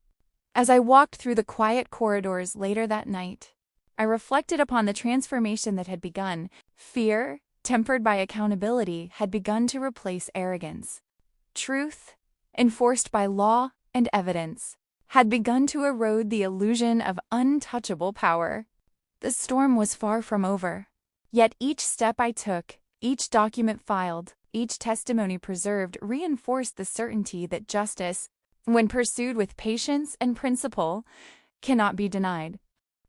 As I walked through the quiet corridors later that night, I reflected upon the transformation that had begun. Fear, tempered by accountability, had begun to replace arrogance. Truth, enforced by law and evidence, had begun to erode the illusion of untouchable power. The storm was far from over. Yet each step I took, each document filed, each testimony preserved reinforced the certainty that justice, when pursued with patience and principle, cannot be denied.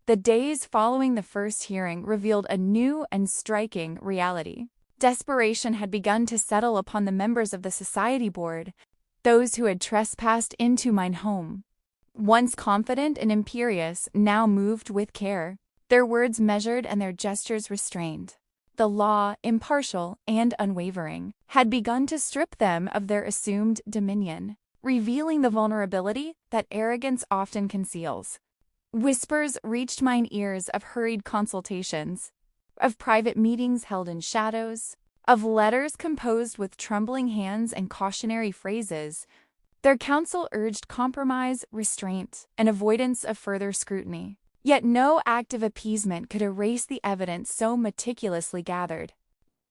The days following the first hearing revealed a new and striking reality. Desperation had begun to settle upon the members of the society board, those who had trespassed into mine home. Once confident and imperious, now moved with care, their words measured and their gestures restrained. The law, impartial and unwavering, had begun to strip them of their assumed dominion, revealing the vulnerability that arrogance often conceals. Whispers reached mine ears of hurried consultations, of private meetings held in shadows, of letters composed with trembling hands and cautionary phrases. Their counsel urged compromise, restraint, and avoidance of further scrutiny. Yet no act of appeasement could erase the evidence so meticulously gathered.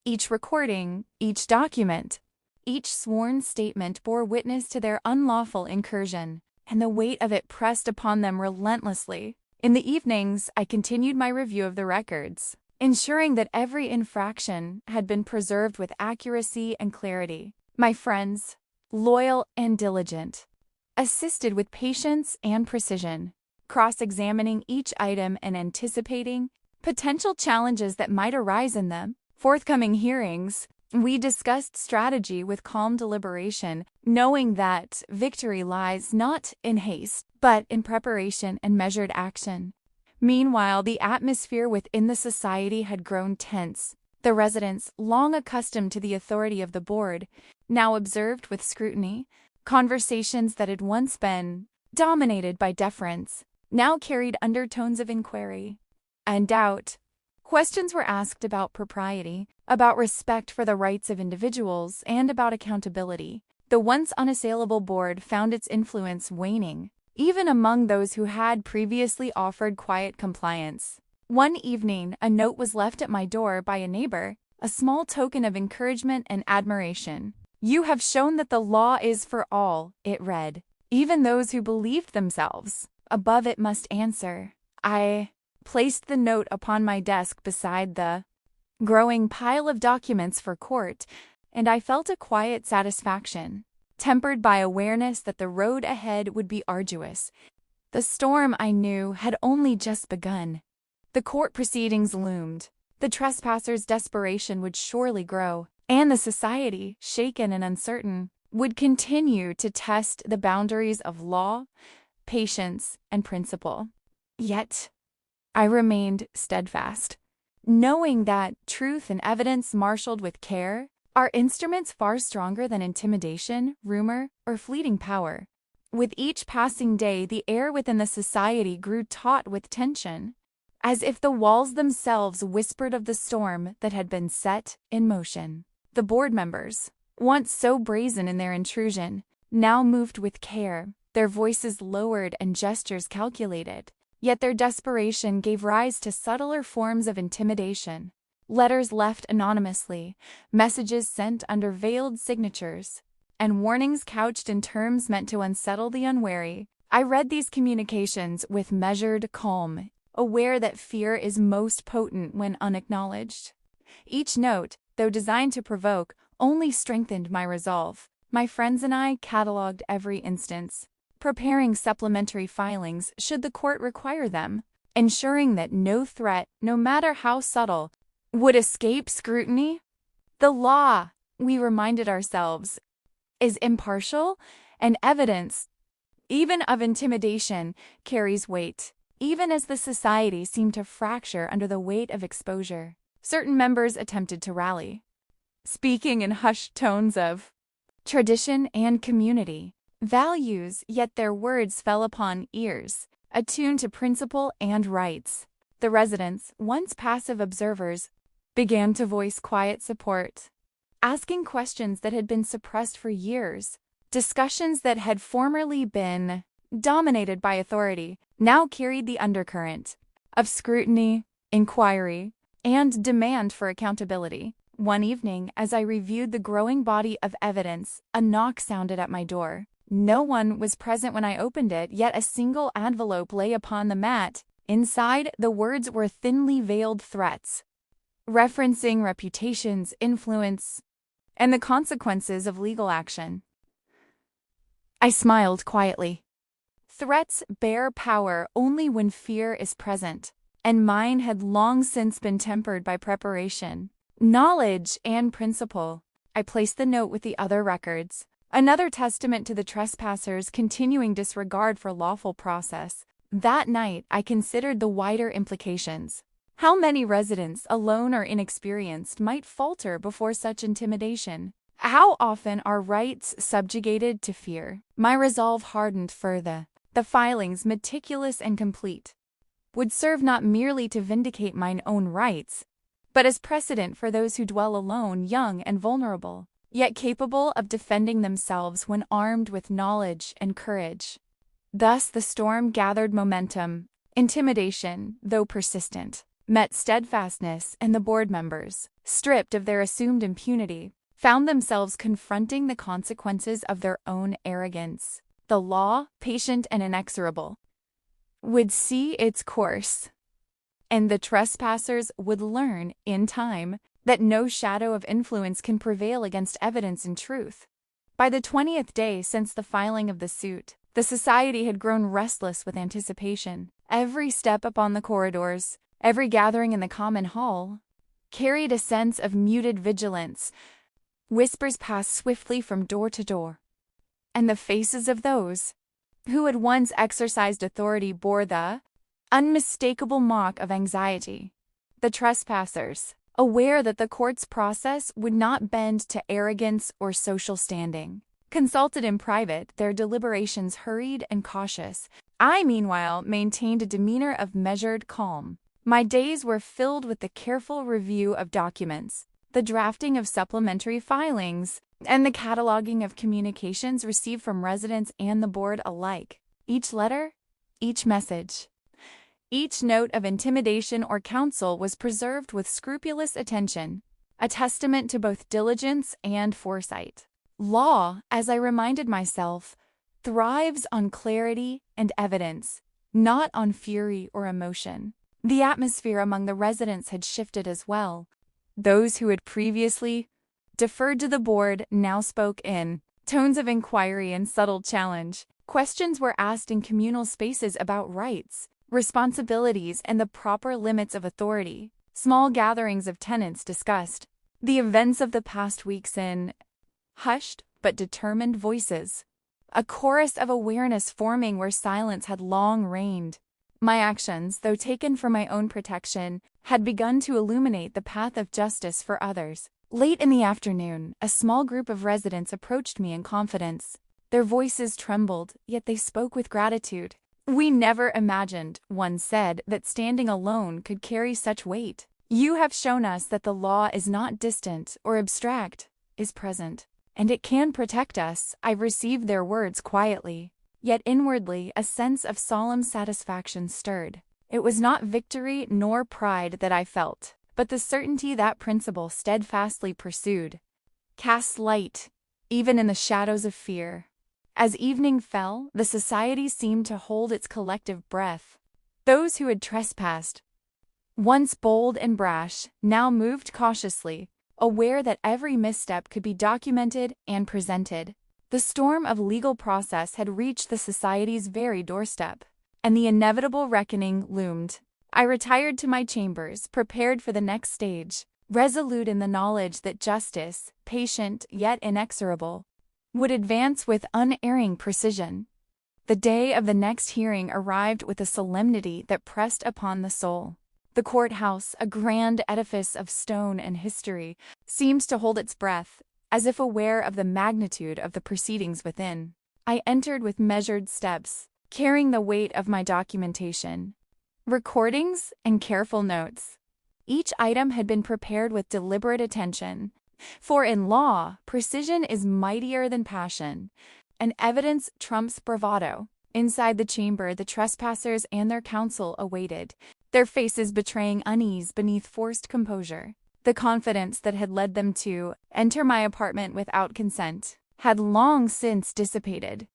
Each recording, each document, each sworn statement bore witness to their unlawful incursion, and the weight of it pressed upon them relentlessly. In the evenings, I continued my review of the records, ensuring that every infraction had been preserved with accuracy and clarity. My friends, loyal and diligent, assisted with patience and precision, cross-examining each item and anticipating potential challenges that might arise in them. Forthcoming hearings, we discussed strategy with calm deliberation, knowing that victory lies not in haste, but in preparation and measured action. Meanwhile, the atmosphere within the society had grown tense. The residents, long accustomed to the authority of the board, now observed with scrutiny. Conversations that had once been dominated by deference now carried undertones of inquiry and doubt. Questions were asked about propriety, about respect for the rights of individuals, and about accountability. The once unassailable board found its influence waning, even among those who had previously offered quiet compliance. One evening, a note was left at my door by a neighbor, a small token of encouragement and admiration. "You have shown that the law is for all," it read. "Even those who believed themselves above it must answer." I placed the note upon my desk beside the growing pile of documents for court, and I felt a quiet satisfaction, tempered by awareness that the road ahead would be arduous. The storm, I knew, had only just begun. The court proceedings loomed. The trespassers' desperation would surely grow, and the society, shaken and uncertain, would continue to test the boundaries of law, patience, and principle. Yet, I remained steadfast, knowing that truth and evidence marshaled with care are instruments far stronger than intimidation, rumor, or fleeting power. With each passing day, the air within the society grew taut with tension, as if the walls themselves whispered of the storm that had been set in motion. The board members, once so brazen in their intrusion, now moved with care, their voices lowered and gestures calculated. Yet their desperation gave rise to subtler forms of intimidation. Letters left anonymously, messages sent under veiled signatures, and warnings couched in terms meant to unsettle the unwary. I read these communications with measured calm, aware that fear is most potent when unacknowledged. Each note, though designed to provoke, only strengthened my resolve. My friends and I cataloged every instance, preparing supplementary filings should the court require them, ensuring that no threat, no matter how subtle, would escape scrutiny. The law, we reminded ourselves, is impartial, and evidence, even of intimidation, carries weight. Even as the society seemed to fracture under the weight of exposure, certain members attempted to rally, speaking in hushed tones of tradition and community values, yet their words fell upon ears attuned to principle and rights. The residents, once passive observers, began to voice quiet support, asking questions that had been suppressed for years. Discussions that had formerly been dominated by authority now carried the undercurrent of scrutiny, inquiry, and demand for accountability. One evening, as I reviewed the growing body of evidence, a knock sounded at my door. No one was present when I opened it, yet a single envelope lay upon the mat. Inside, the words were thinly veiled threats, referencing reputations, influence, and the consequences of legal action. I smiled quietly. Threats bear power only when fear is present, and mine had long since been tempered by preparation, knowledge, and principle. I placed the note with the other records, another testament to the trespassers' continuing disregard for lawful process. That night, I considered the wider implications. How many residents, alone or inexperienced, might falter before such intimidation? How often are rights subjugated to fear? My resolve hardened further. The filings, meticulous and complete, would serve not merely to vindicate mine own rights, but as precedent for those who dwell alone, young and vulnerable, yet capable of defending themselves when armed with knowledge and courage. Thus the storm gathered momentum. Intimidation, though persistent, met steadfastness, and the board members, stripped of their assumed impunity, found themselves confronting the consequences of their own arrogance. The law, patient and inexorable, would see its course, and the trespassers would learn, in time, that no shadow of influence can prevail against evidence and truth. By the 20th day since the filing of the suit, the society had grown restless with anticipation. Every step upon the corridors, every gathering in the common hall, carried a sense of muted vigilance. Whispers passed swiftly from door to door, and the faces of those who had once exercised authority bore the unmistakable mark of anxiety. The trespassers, aware that the court's process would not bend to arrogance or social standing, consulted in private, their deliberations hurried and cautious. I, meanwhile, maintained a demeanor of measured calm. My days were filled with the careful review of documents, the drafting of supplementary filings, and the cataloging of communications received from residents and the board alike. Each letter, each message, each note of intimidation or counsel was preserved with scrupulous attention, a testament to both diligence and foresight. Law, as I reminded myself, thrives on clarity and evidence, not on fury or emotion. The atmosphere among the residents had shifted as well. Those who had previously deferred to the board now spoke in tones of inquiry and subtle challenge. Questions were asked in communal spaces about rights, responsibilities, and the proper limits of authority. Small gatherings of tenants discussed the events of the past weeks in hushed but determined voices, a chorus of awareness forming where silence had long reigned. My actions, though taken for my own protection, had begun to illuminate the path of justice for others. Late in the afternoon, a small group of residents approached me in confidence. Their voices trembled, yet they spoke with gratitude. "We never imagined," one said, "that standing alone could carry such weight. You have shown us that the law is not distant or abstract, is present, and it can protect us." I received their words quietly, yet inwardly a sense of solemn satisfaction stirred. It was not victory nor pride that I felt, but the certainty that principle steadfastly pursued casts light even in the shadows of fear. As evening fell, the society seemed to hold its collective breath. Those who had trespassed, once bold and brash, now moved cautiously, aware that every misstep could be documented and presented. The storm of legal process had reached the society's very doorstep, and the inevitable reckoning loomed. I retired to my chambers, prepared for the next stage, resolute in the knowledge that justice, patient yet inexorable, would advance with unerring precision. The day of the next hearing arrived with a solemnity that pressed upon the soul. The courthouse, a grand edifice of stone and history, seemed to hold its breath, as if aware of the magnitude of the proceedings within. I entered with measured steps, carrying the weight of my documentation, recordings, and careful notes. Each item had been prepared with deliberate attention, for in law, precision is mightier than passion. and evidence trumps bravado. Inside the chamber, the trespassers and their counsel awaited, their faces betraying unease beneath forced composure. The confidence that had led them to enter my apartment without consent had long since dissipated,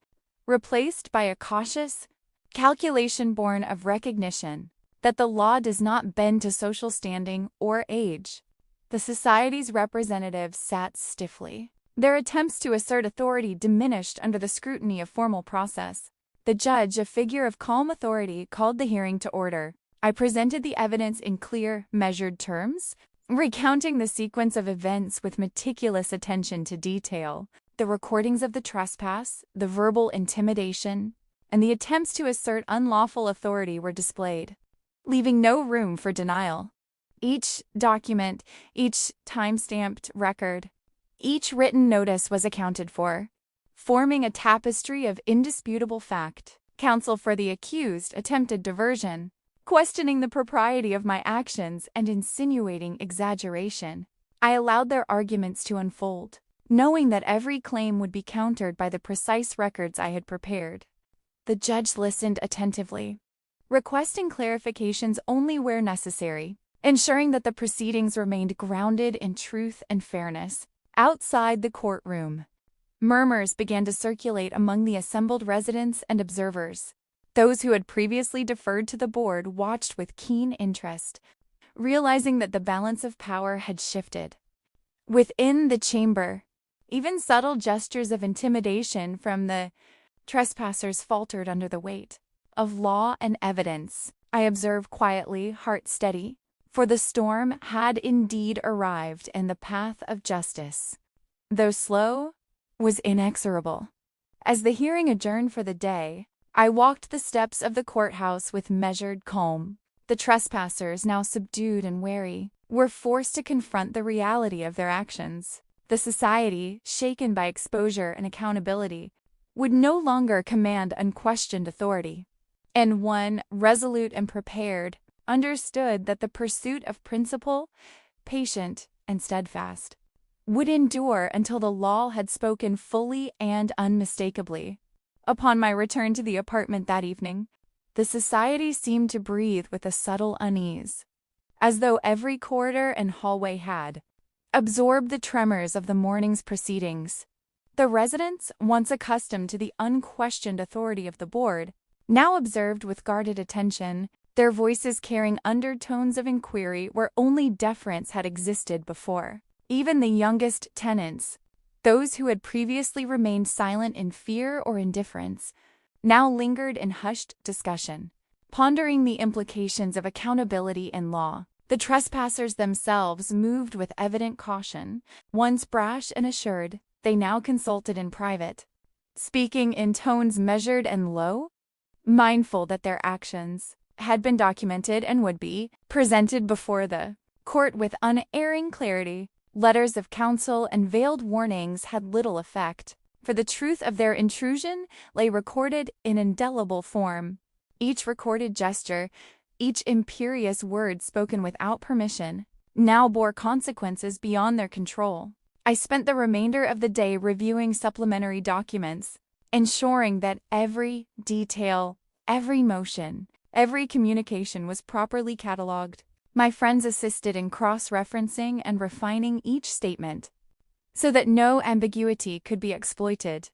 replaced by a cautious calculation born of recognition that the law does not bend to social standing or age. The society's representatives sat stiffly, their attempts to assert authority diminished under the scrutiny of formal process. The judge, a figure of calm authority, called the hearing to order. I presented the evidence in clear, measured terms, recounting the sequence of events with meticulous attention to detail. The recordings of the trespass, the verbal intimidation, and the attempts to assert unlawful authority were displayed, leaving no room for denial. Each document, each time-stamped record, each written notice was accounted for, forming a tapestry of indisputable fact. Counsel for the accused attempted diversion, questioning the propriety of my actions and insinuating exaggeration. I allowed their arguments to unfold, knowing that every claim would be countered by the precise records I had prepared. The judge listened attentively, requesting clarifications only where necessary, ensuring that the proceedings remained grounded in truth and fairness. Outside the courtroom, murmurs began to circulate among the assembled residents and observers. Those who had previously deferred to the board watched with keen interest, realizing that the balance of power had shifted. Within the chamber, even subtle gestures of intimidation from the trespassers faltered under the weight of law and evidence. I observed quietly, heart steady, for the storm had indeed arrived and the path of justice, though slow, was inexorable. As the hearing adjourned for the day, I walked the steps of the courthouse with measured calm. The trespassers, now subdued and wary, were forced to confront the reality of their actions. The society, shaken by exposure and accountability, would no longer command unquestioned authority. And one, resolute and prepared, understood that the pursuit of principle, patient and steadfast, would endure until the law had spoken fully and unmistakably. Upon my return to the apartment that evening, the society seemed to breathe with a subtle unease, as though every corridor and hallway had absorbed the tremors of the morning's proceedings. The residents, once accustomed to the unquestioned authority of the board, now observed with guarded attention, their voices carrying undertones of inquiry where only deference had existed before. Even the youngest tenants, those who had previously remained silent in fear or indifference, now lingered in hushed discussion, pondering the implications of accountability and law. The trespassers themselves moved with evident caution. Once brash and assured, they now consulted in private, speaking in tones measured and low, mindful that their actions had been documented and would be presented before the court with unerring clarity. Letters of counsel and veiled warnings had little effect, for the truth of their intrusion lay recorded in indelible form. Each recorded gesture, each imperious word spoken without permission, now bore consequences beyond their control. I spent the remainder of the day reviewing supplementary documents, ensuring that every detail, every motion, every communication was properly catalogued. My friends assisted in cross-referencing and refining each statement, so that no ambiguity could be exploited.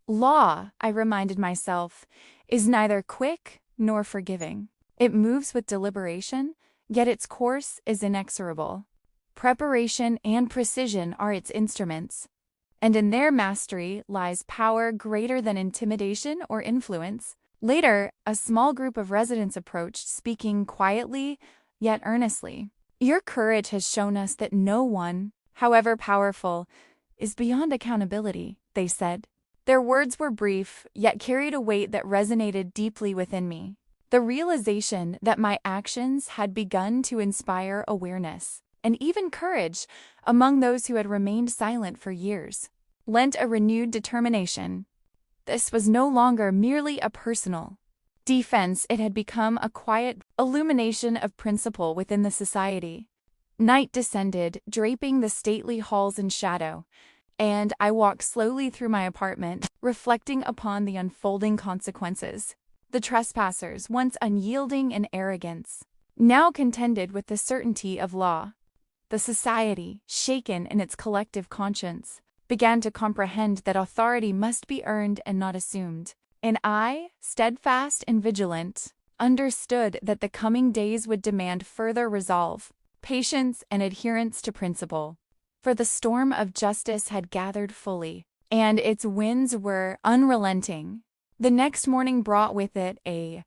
Law, I reminded myself, is neither quick nor forgiving. It moves with deliberation, yet its course is inexorable. Preparation and precision are its instruments, and in their mastery lies power greater than intimidation or influence. Later, a small group of residents approached, speaking quietly yet earnestly. Your courage has shown us that no one, however powerful, is beyond accountability, they said. Their words were brief, yet carried a weight that resonated deeply within me. The realization that my actions had begun to inspire awareness, and even courage, among those who had remained silent for years, lent a renewed determination. This was no longer merely a personal defense, it had become a quiet illumination of principle within the society. Night descended, draping the stately halls in shadow, and I walked slowly through my apartment, reflecting upon the unfolding consequences. The trespassers, once unyielding in arrogance, now contended with the certainty of law. The society, shaken in its collective conscience, began to comprehend that authority must be earned and not assumed. And I, steadfast and vigilant, understood that the coming days would demand further resolve, patience, and adherence to principle. For the storm of justice had gathered fully, and its winds were unrelenting. The next morning brought with it a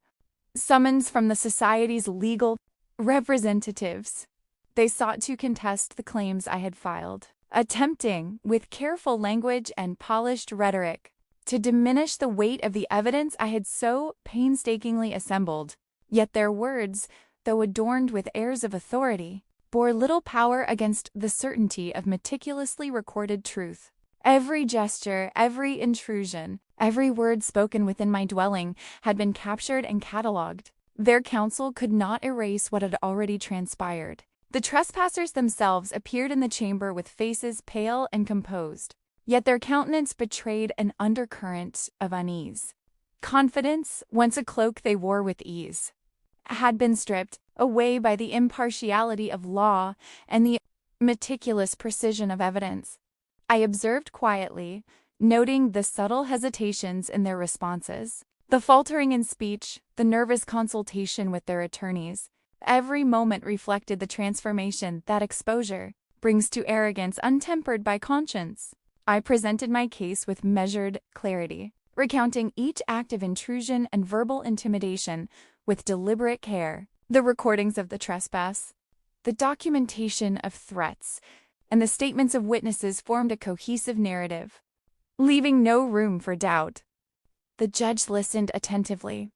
summons from the society's legal representatives. They sought to contest the claims I had filed, attempting, with careful language and polished rhetoric, to diminish the weight of the evidence I had so painstakingly assembled. Yet their words, though adorned with airs of authority, bore little power against the certainty of meticulously recorded truth. Every gesture, every intrusion, every word spoken within my dwelling had been captured and catalogued. Their counsel could not erase what had already transpired. The trespassers themselves appeared in the chamber with faces pale and composed, yet their countenance betrayed an undercurrent of unease. Confidence, once a cloak they wore with ease, had been stripped away by the impartiality of law and the meticulous precision of evidence. I observed quietly, noting the subtle hesitations in their responses, the faltering in speech, the nervous consultation with their attorneys. Every moment reflected the transformation that exposure brings to arrogance untempered by conscience. I presented my case with measured clarity, recounting each act of intrusion and verbal intimidation with deliberate care. The recordings of the trespass, the documentation of threats, and the statements of witnesses formed a cohesive narrative, leaving no room for doubt. The judge listened attentively,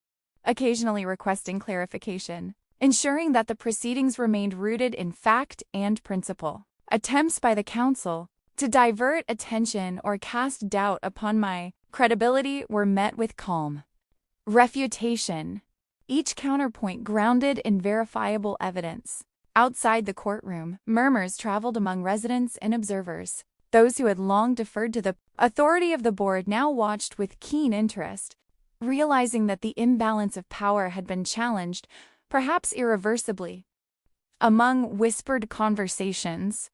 occasionally requesting clarification, ensuring that the proceedings remained rooted in fact and principle. Attempts by the counsel to divert attention or cast doubt upon my credibility were met with calm refutation, each counterpoint grounded in verifiable evidence. Outside the courtroom, murmurs traveled among residents and observers. Those who had long deferred to the authority of the board now watched with keen interest, realizing that the imbalance of power had been challenged, perhaps irreversibly. Among whispered conversations,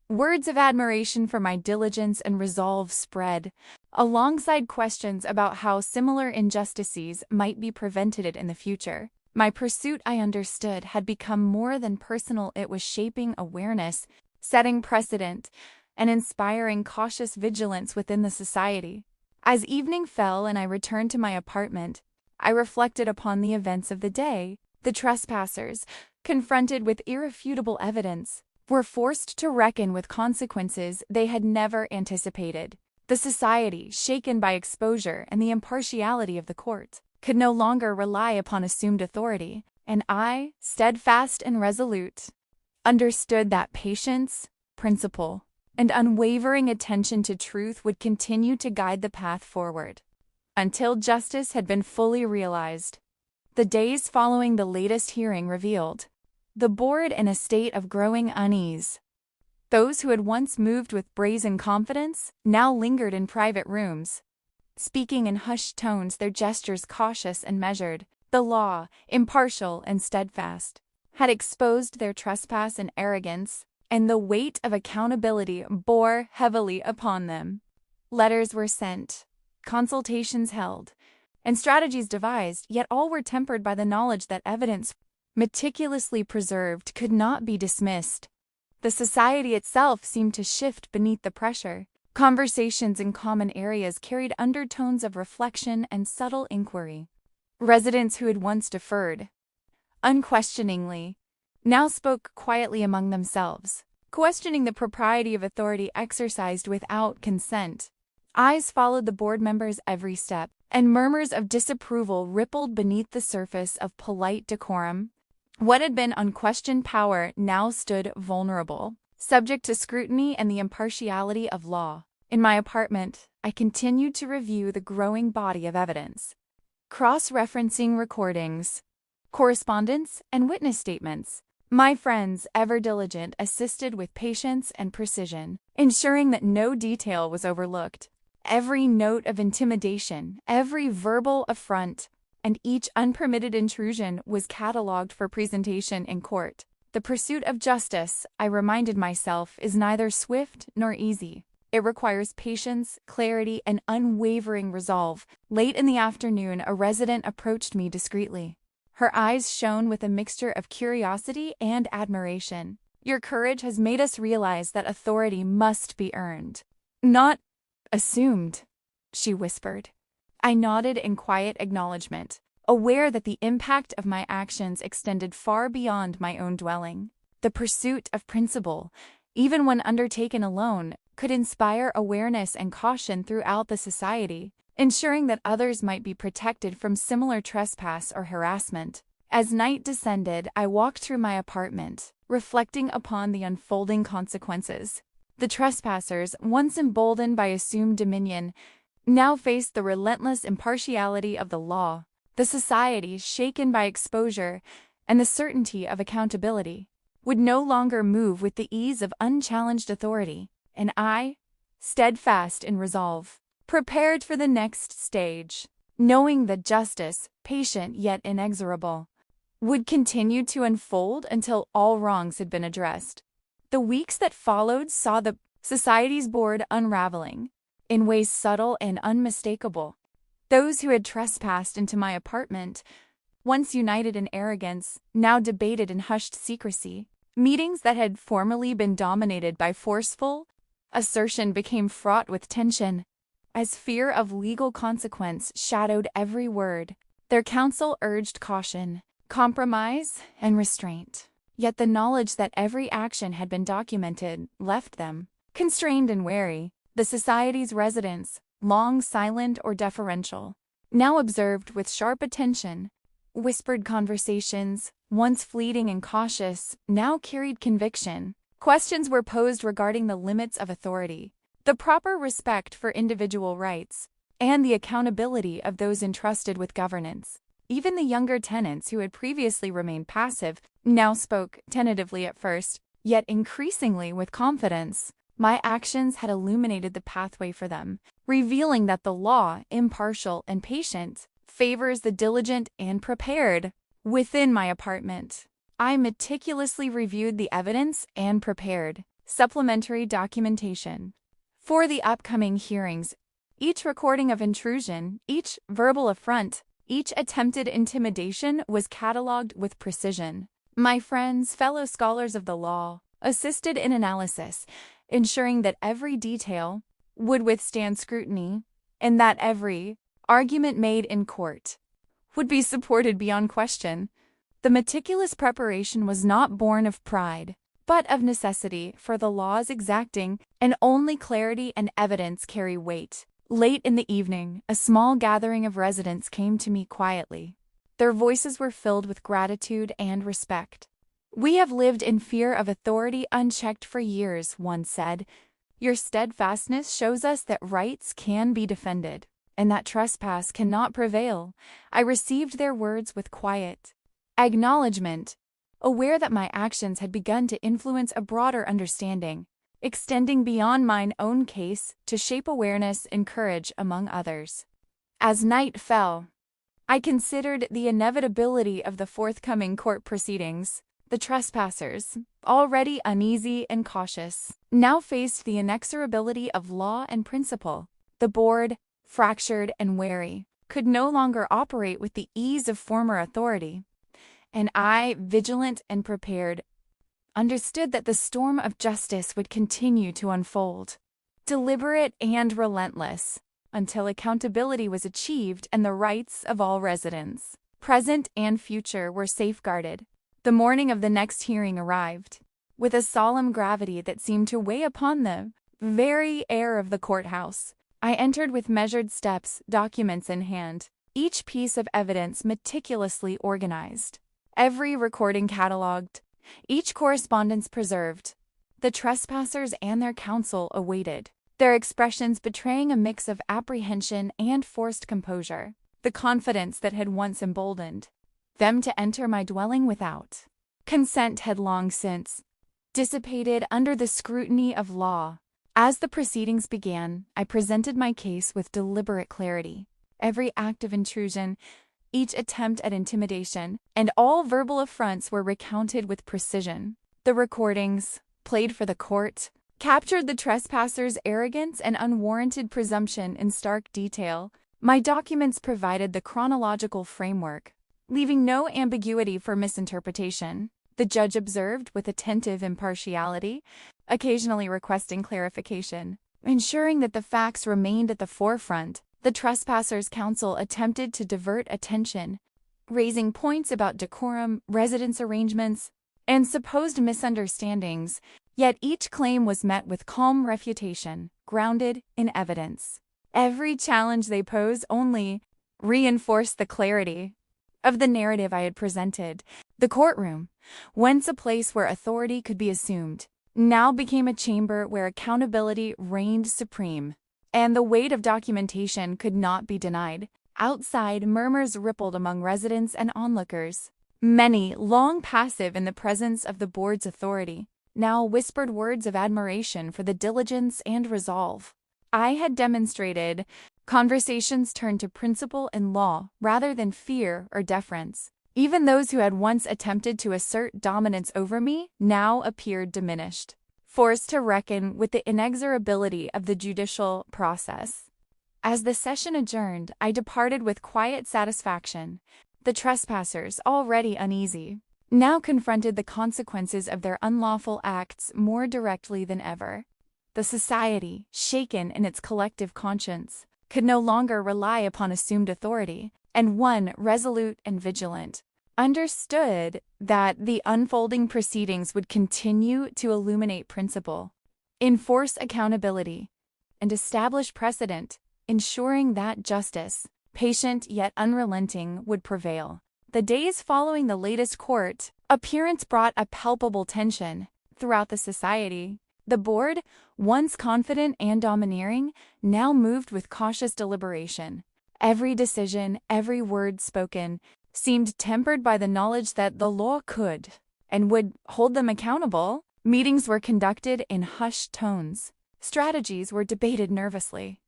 words of admiration for my diligence and resolve spread, alongside questions about how similar injustices might be prevented in the future. My pursuit, I understood, had become more than personal. It was shaping awareness, setting precedent, and inspiring cautious vigilance within the society. As evening fell and I returned to my apartment, I reflected upon the events of the day. The trespassers, confronted with irrefutable evidence, were forced to reckon with consequences they had never anticipated. The society, shaken by exposure and the impartiality of the court, could no longer rely upon assumed authority, and I, steadfast and resolute, understood that patience, principle, and unwavering attention to truth would continue to guide the path forward until justice had been fully realized. The days following the latest hearing revealed the board in a state of growing unease. Those who had once moved with brazen confidence now lingered in private rooms, speaking in hushed tones, their gestures cautious and measured. The law, impartial and steadfast, had exposed their trespass and arrogance, and the weight of accountability bore heavily upon them. Letters were sent, consultations held, and strategies devised, yet all were tempered by the knowledge that evidence meticulously preserved could not be dismissed. The society itself seemed to shift beneath the pressure. Conversations in common areas carried undertones of reflection and subtle inquiry. Residents who had once deferred, unquestioningly, now spoke quietly among themselves, questioning the propriety of authority exercised without consent. Eyes followed the board members' every step, and murmurs of disapproval rippled beneath the surface of polite decorum. What had been unquestioned power now stood vulnerable, subject to scrutiny and the impartiality of law. In my apartment, I continued to review the growing body of evidence, cross-referencing recordings, correspondence, and witness statements. My friends, ever diligent, assisted with patience and precision. ensuring that no detail was overlooked. Every note of intimidation, every verbal affront, and each unpermitted intrusion was catalogued for presentation in court. The pursuit of justice, I reminded myself, is neither swift nor easy. It requires patience, clarity, and unwavering resolve. Late in the afternoon, a resident approached me discreetly. Her eyes shone with a mixture of curiosity and admiration. "Your courage has made us realize that authority must be earned, not assumed," she whispered. I nodded in quiet acknowledgement, aware that the impact of my actions extended far beyond my own dwelling. The pursuit of principle, even when undertaken alone, could inspire awareness and caution throughout the society, ensuring that others might be protected from similar trespass or harassment. As night descended, I walked through my apartment, reflecting upon the unfolding consequences. The trespassers, once emboldened by assumed dominion, now faced the relentless impartiality of the law. The society, shaken by exposure and the certainty of accountability, would no longer move with the ease of unchallenged authority, and I, steadfast in resolve, prepared for the next stage, knowing that justice, patient yet inexorable, would continue to unfold until all wrongs had been addressed. The weeks that followed saw the society's board unraveling, in ways subtle and unmistakable. Those who had trespassed into my apartment, once united in arrogance, now debated in hushed secrecy. Meetings that had formerly been dominated by forceful assertion became fraught with tension, as fear of legal consequence shadowed every word. Their counsel urged caution, compromise, and restraint. Yet the knowledge that every action had been documented left them constrained and wary. The society's residents, long silent or deferential, now observed with sharp attention. Whispered conversations, once fleeting and cautious, now carried conviction. Questions were posed regarding the limits of authority, the proper respect for individual rights, and the accountability of those entrusted with governance. Even the younger tenants who had previously remained passive now spoke, tentatively at first, yet increasingly with confidence. My actions had illuminated the pathway for them, revealing that the law, impartial and patient, favors the diligent and prepared. Within my apartment, I meticulously reviewed the evidence and prepared supplementary documentation for the upcoming hearings. Each recording of intrusion, each verbal affront, each attempted intimidation was catalogued with precision. My friends, fellow scholars of the law, assisted in analysis, ensuring that every detail would withstand scrutiny and that every argument made in court would be supported beyond question. The meticulous preparation was not born of pride, but of necessity, for the law is exacting, and only clarity and evidence carry weight. Late in the evening, a small gathering of residents came to me quietly. Their voices were filled with gratitude and respect. "We have lived in fear of authority unchecked for years," one said. "Your steadfastness shows us that rights can be defended, and that trespass cannot prevail." I received their words with quiet acknowledgement, aware that my actions had begun to influence a broader understanding, extending beyond mine own case to shape awareness and courage among others. As night fell, I considered the inevitability of the forthcoming court proceedings. The trespassers, already uneasy and cautious, now faced the inexorability of law and principle. The board, fractured and wary, could no longer operate with the ease of former authority, and I, vigilant and prepared, understood that the storm of justice would continue to unfold, deliberate and relentless, until accountability was achieved and the rights of all residents, present and future, were safeguarded. The morning of the next hearing arrived, with a solemn gravity that seemed to weigh upon the very air of the courthouse. I entered with measured steps, documents in hand, each piece of evidence meticulously organized, every recording catalogued, each correspondence preserved. The trespassers and their counsel awaited, their expressions betraying a mix of apprehension and forced composure, the confidence that had once emboldened them to enter my dwelling without consent had long since dissipated under the scrutiny of law. As the proceedings began, I presented my case with deliberate clarity. Every act of intrusion, each attempt at intimidation, and all verbal affronts were recounted with precision. The recordings, played for the court, captured the trespassers' arrogance and unwarranted presumption in stark detail. My documents provided the chronological framework, leaving no ambiguity for misinterpretation. The judge observed with attentive impartiality, occasionally requesting clarification. Ensuring that the facts remained at the forefront, the trespassers' counsel attempted to divert attention, raising points about decorum, residence arrangements, and supposed misunderstandings, yet each claim was met with calm refutation, grounded in evidence. Every challenge they posed only reinforced the clarity of the narrative I had presented. The courtroom, once a place where authority could be assumed, now became a chamber where accountability reigned supreme, and the weight of documentation could not be denied. Outside, murmurs rippled among residents and onlookers. Many, long passive in the presence of the board's authority, now whispered words of admiration for the diligence and resolve I had demonstrated. Conversations turned to principle and law rather than fear or deference. Even those who had once attempted to assert dominance over me now appeared diminished, forced to reckon with the inexorability of the judicial process. As the session adjourned, I departed with quiet satisfaction. The trespassers, already uneasy, now confronted the consequences of their unlawful acts more directly than ever. The society, shaken in its collective conscience, could no longer rely upon assumed authority, and one resolute and vigilant understood that the unfolding proceedings would continue to illuminate principle, enforce accountability, and establish precedent, ensuring that justice, patient yet unrelenting, would prevail. The days following the latest court appearance brought a palpable tension throughout the society. The board, once confident and domineering, now moved with cautious deliberation. Every decision, every word spoken, seemed tempered by the knowledge that the law could and would hold them accountable. Meetings were conducted in hushed tones. Strategies were debated nervously,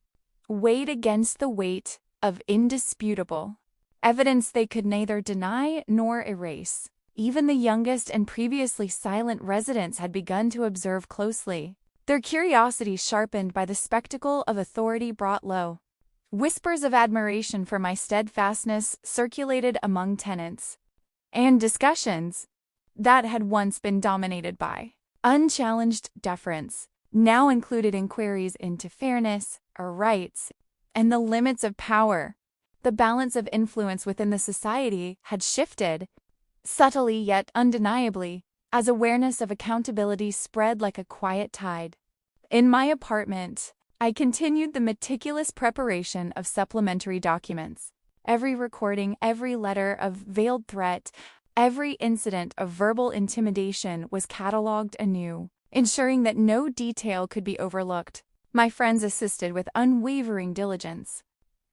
weighed against the weight of indisputable evidence they could neither deny nor erase. Even the youngest and previously silent residents had begun to observe closely, their curiosity sharpened by the spectacle of authority brought low. Whispers of admiration for my steadfastness circulated among tenants, and discussions that had once been dominated by unchallenged deference now included inquiries into fairness, our rights, and the limits of power. The balance of influence within the society had shifted, subtly yet undeniably, as awareness of accountability spread like a quiet tide. In my apartment, I continued the meticulous preparation of supplementary documents. Every recording, every letter of veiled threat, every incident of verbal intimidation was catalogued anew, ensuring that no detail could be overlooked. My friends assisted with unwavering diligence,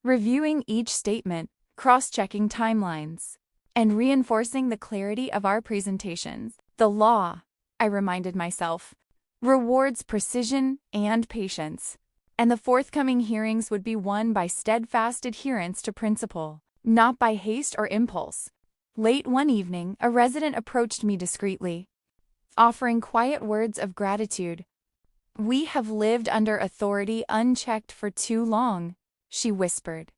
reviewing each statement, cross-checking timelines, and reinforcing the clarity of our presentations. The law, I reminded myself, rewards precision and patience, and the forthcoming hearings would be won by steadfast adherence to principle, not by haste or impulse. Late one evening, a resident approached me discreetly, offering quiet words of gratitude. "We have lived under authority unchecked for too long," she whispered.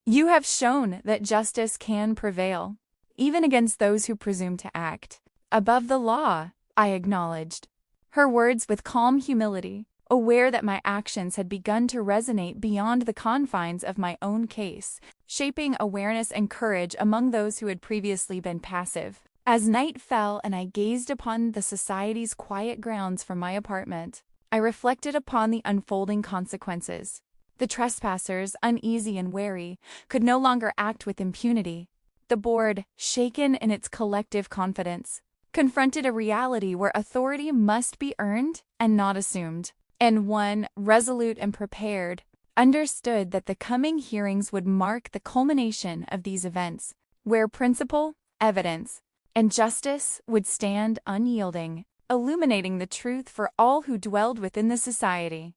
"You have shown that justice can prevail, even against those who presume to act above the law," I acknowledged, her words with calm humility, aware that my actions had begun to resonate beyond the confines of my own case, shaping awareness and courage among those who had previously been passive. As night fell and I gazed upon the society's quiet grounds from my apartment, I reflected upon the unfolding consequences. The trespassers, uneasy and wary, could no longer act with impunity. The board, shaken in its collective confidence, confronted a reality where authority must be earned and not assumed. And one, resolute and prepared, understood that the coming hearings would mark the culmination of these events, where principle, evidence, and justice would stand unyielding. illuminating the truth for all who dwelled within the society.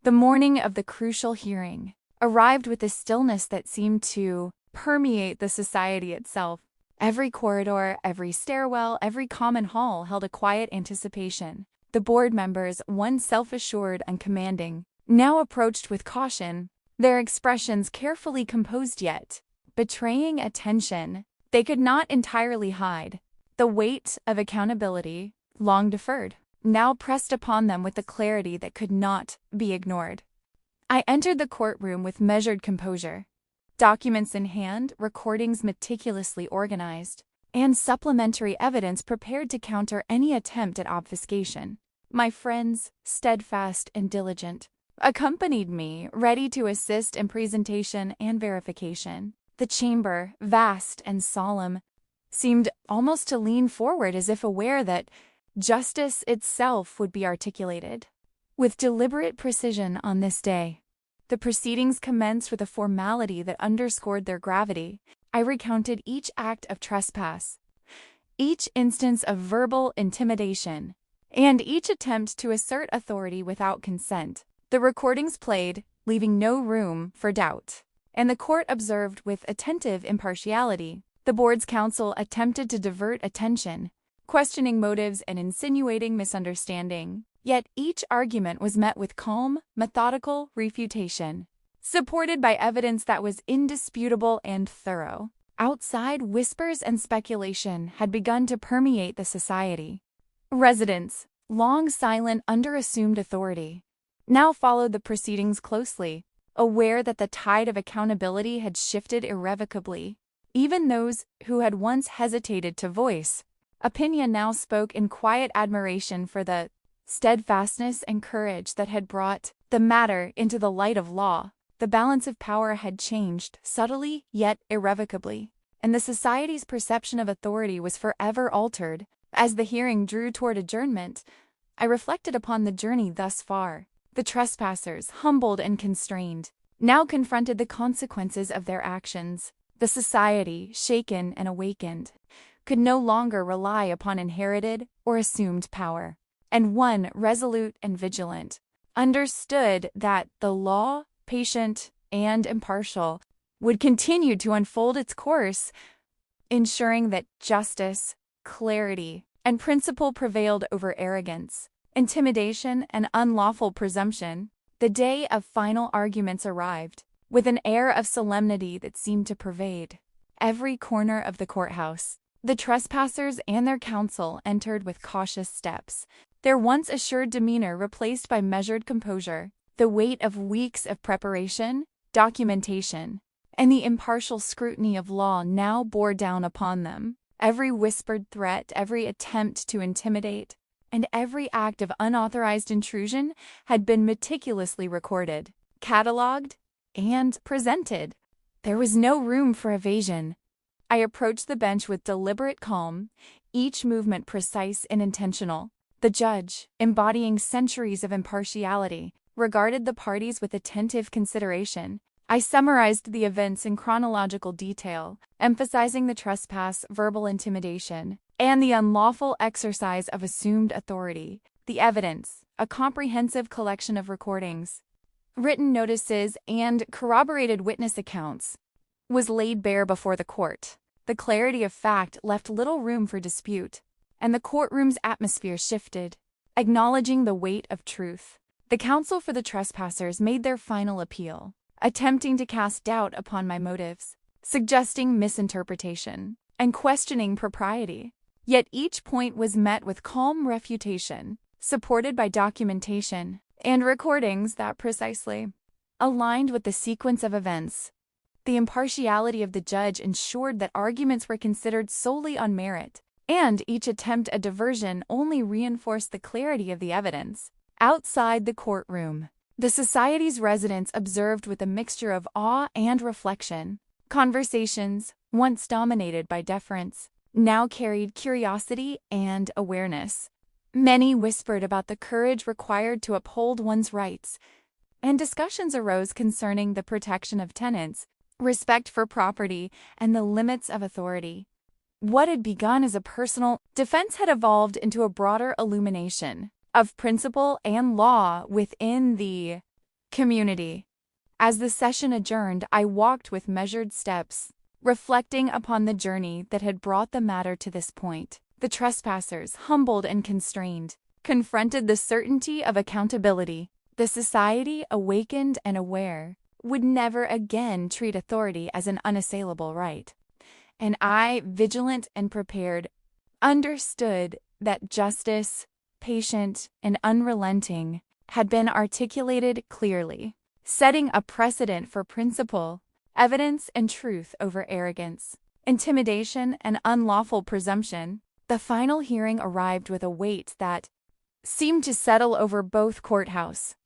The morning of the crucial hearing arrived with a stillness that seemed to permeate the society itself. Every corridor, every stairwell, every common hall held a quiet anticipation. The board members, once self-assured and commanding, now approached with caution, their expressions carefully composed yet betraying a tension they could not entirely hide. The weight of accountability, long deferred, now pressed upon them with a clarity that could not be ignored. I entered the courtroom with measured composure, documents in hand, recordings meticulously organized, and supplementary evidence prepared to counter any attempt at obfuscation. My friends, steadfast and diligent, accompanied me, ready to assist in presentation and verification. The chamber, vast and solemn, seemed almost to lean forward as if aware that justice itself would be articulated. With deliberate precision on this day, the proceedings commenced with a formality that underscored their gravity. I recounted each act of trespass, each instance of verbal intimidation, and each attempt to assert authority without consent. The recordings played, leaving no room for doubt, and the court observed with attentive impartiality. The board's counsel attempted to divert attention, questioning motives and insinuating misunderstanding. Yet each argument was met with calm, methodical refutation, supported by evidence that was indisputable and thorough. Outside, whispers and speculation had begun to permeate the society. Residents, long silent under assumed authority, now followed the proceedings closely, aware that the tide of accountability had shifted irrevocably. Even those who had once hesitated to voice opinion now spoke in quiet admiration for the steadfastness and courage that had brought the matter into the light of law. The balance of power had changed, subtly yet irrevocably, and the society's perception of authority was forever altered. As the hearing drew toward adjournment, I reflected upon the journey thus far. The trespassers, humbled and constrained, now confronted the consequences of their actions. The society, shaken and awakened, could no longer rely upon inherited or assumed power. And one, resolute and vigilant, understood that the law, patient and impartial, would continue to unfold its course, ensuring that justice, clarity, and principle prevailed over arrogance, intimidation, and unlawful presumption. The day of final arguments arrived, with an air of solemnity that seemed to pervade every corner of the courthouse. The trespassers and their counsel entered with cautious steps, their once assured demeanor replaced by measured composure. The weight of weeks of preparation, documentation, and the impartial scrutiny of law now bore down upon them. Every whispered threat, every attempt to intimidate, and every act of unauthorized intrusion had been meticulously recorded, catalogued, and presented. There was no room for evasion. I approached the bench with deliberate calm, each movement precise and intentional. The judge, embodying centuries of impartiality, regarded the parties with attentive consideration. I summarized the events in chronological detail, emphasizing the trespass, verbal intimidation, and the unlawful exercise of assumed authority. The evidence, a comprehensive collection of recordings, written notices, and corroborated witness accounts, was laid bare before the court. The clarity of fact left little room for dispute, and the courtroom's atmosphere shifted, acknowledging the weight of truth. The counsel for the trespassers made their final appeal, attempting to cast doubt upon my motives, suggesting misinterpretation, and questioning propriety. Yet each point was met with calm refutation, supported by documentation and recordings that precisely aligned with the sequence of events. The impartiality of the judge ensured that arguments were considered solely on merit, and each attempt at diversion only reinforced the clarity of the evidence. Outside the courtroom, the society's residents observed with a mixture of awe and reflection. Conversations, once dominated by deference, now carried curiosity and awareness. Many whispered about the courage required to uphold one's rights, and discussions arose concerning the protection of tenants, respect for property, and the limits of authority. What had begun as a personal defense had evolved into a broader illumination of principle and law within the community. As the session adjourned, I walked with measured steps, reflecting upon the journey that had brought the matter to this point. The trespassers, humbled and constrained, confronted the certainty of accountability. The society, awakened and aware, would never again treat authority as an unassailable right. And I, vigilant and prepared, understood that justice, patient and unrelenting, had been articulated clearly, setting a precedent for principle, evidence and truth over arrogance, intimidation and unlawful presumption. The final hearing arrived with a weight that seemed to settle over both courthouse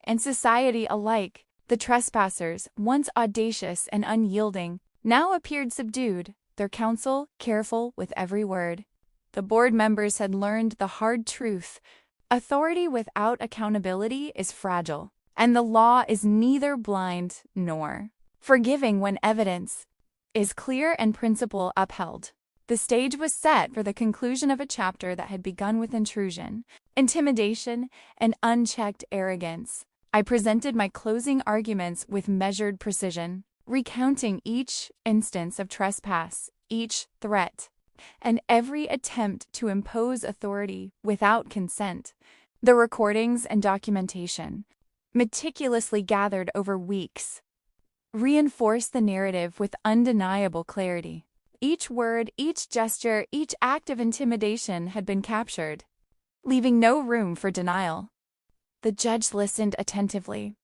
and society alike. The trespassers, once audacious and unyielding, now appeared subdued, their counsel careful with every word. The board members had learned the hard truth: authority without accountability is fragile, and the law is neither blind nor forgiving when evidence is clear and principle upheld. The stage was set for the conclusion of a chapter that had begun with intrusion, intimidation, and unchecked arrogance. I presented my closing arguments with measured precision, recounting each instance of trespass, each threat, and every attempt to impose authority without consent. The recordings and documentation, meticulously gathered over weeks, reinforced the narrative with undeniable clarity. Each word, each gesture, each act of intimidation had been captured, leaving no room for denial. The judge listened attentively,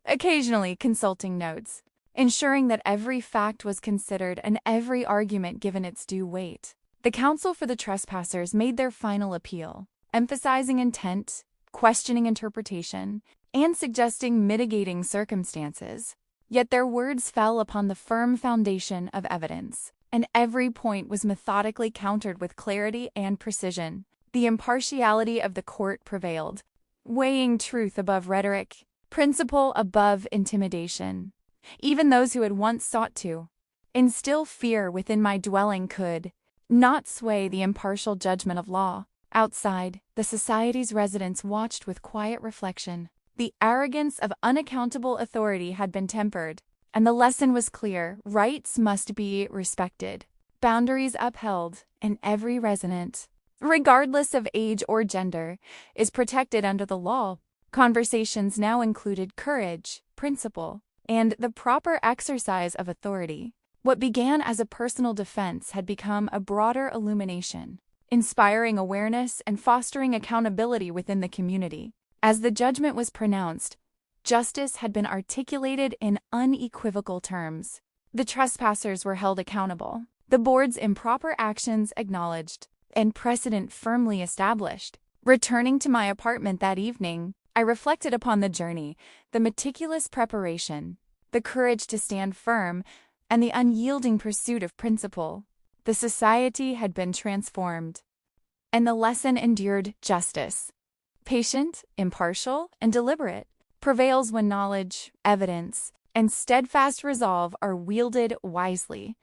occasionally consulting notes, ensuring that every fact was considered and every argument given its due weight. The counsel for the trespassers made their final appeal, emphasizing intent, questioning interpretation, and suggesting mitigating circumstances. Yet their words fell upon the firm foundation of evidence, and every point was methodically countered with clarity and precision. The impartiality of the court prevailed, weighing truth above rhetoric, principle above intimidation. Even those who had once sought to instill fear within my dwelling could not sway the impartial judgment of law. Outside, the society's residents watched with quiet reflection. The arrogance of unaccountable authority had been tempered, and the lesson was clear: rights must be respected, boundaries upheld, and every resident, regardless of age or gender, is protected under the law. Conversations now included courage, principle, and the proper exercise of authority. What began as a personal defense had become a broader illumination, inspiring awareness and fostering accountability within the community. As the judgment was pronounced, justice had been articulated in unequivocal terms. The trespassers were held accountable, the board's improper actions acknowledged, and precedent firmly established. Returning to my apartment that evening, I reflected upon the journey, the meticulous preparation, the courage to stand firm, and the unyielding pursuit of principle. The society had been transformed, and the lesson endured: justice, patient, impartial, and deliberate, prevails when knowledge, evidence, and steadfast resolve are wielded wisely.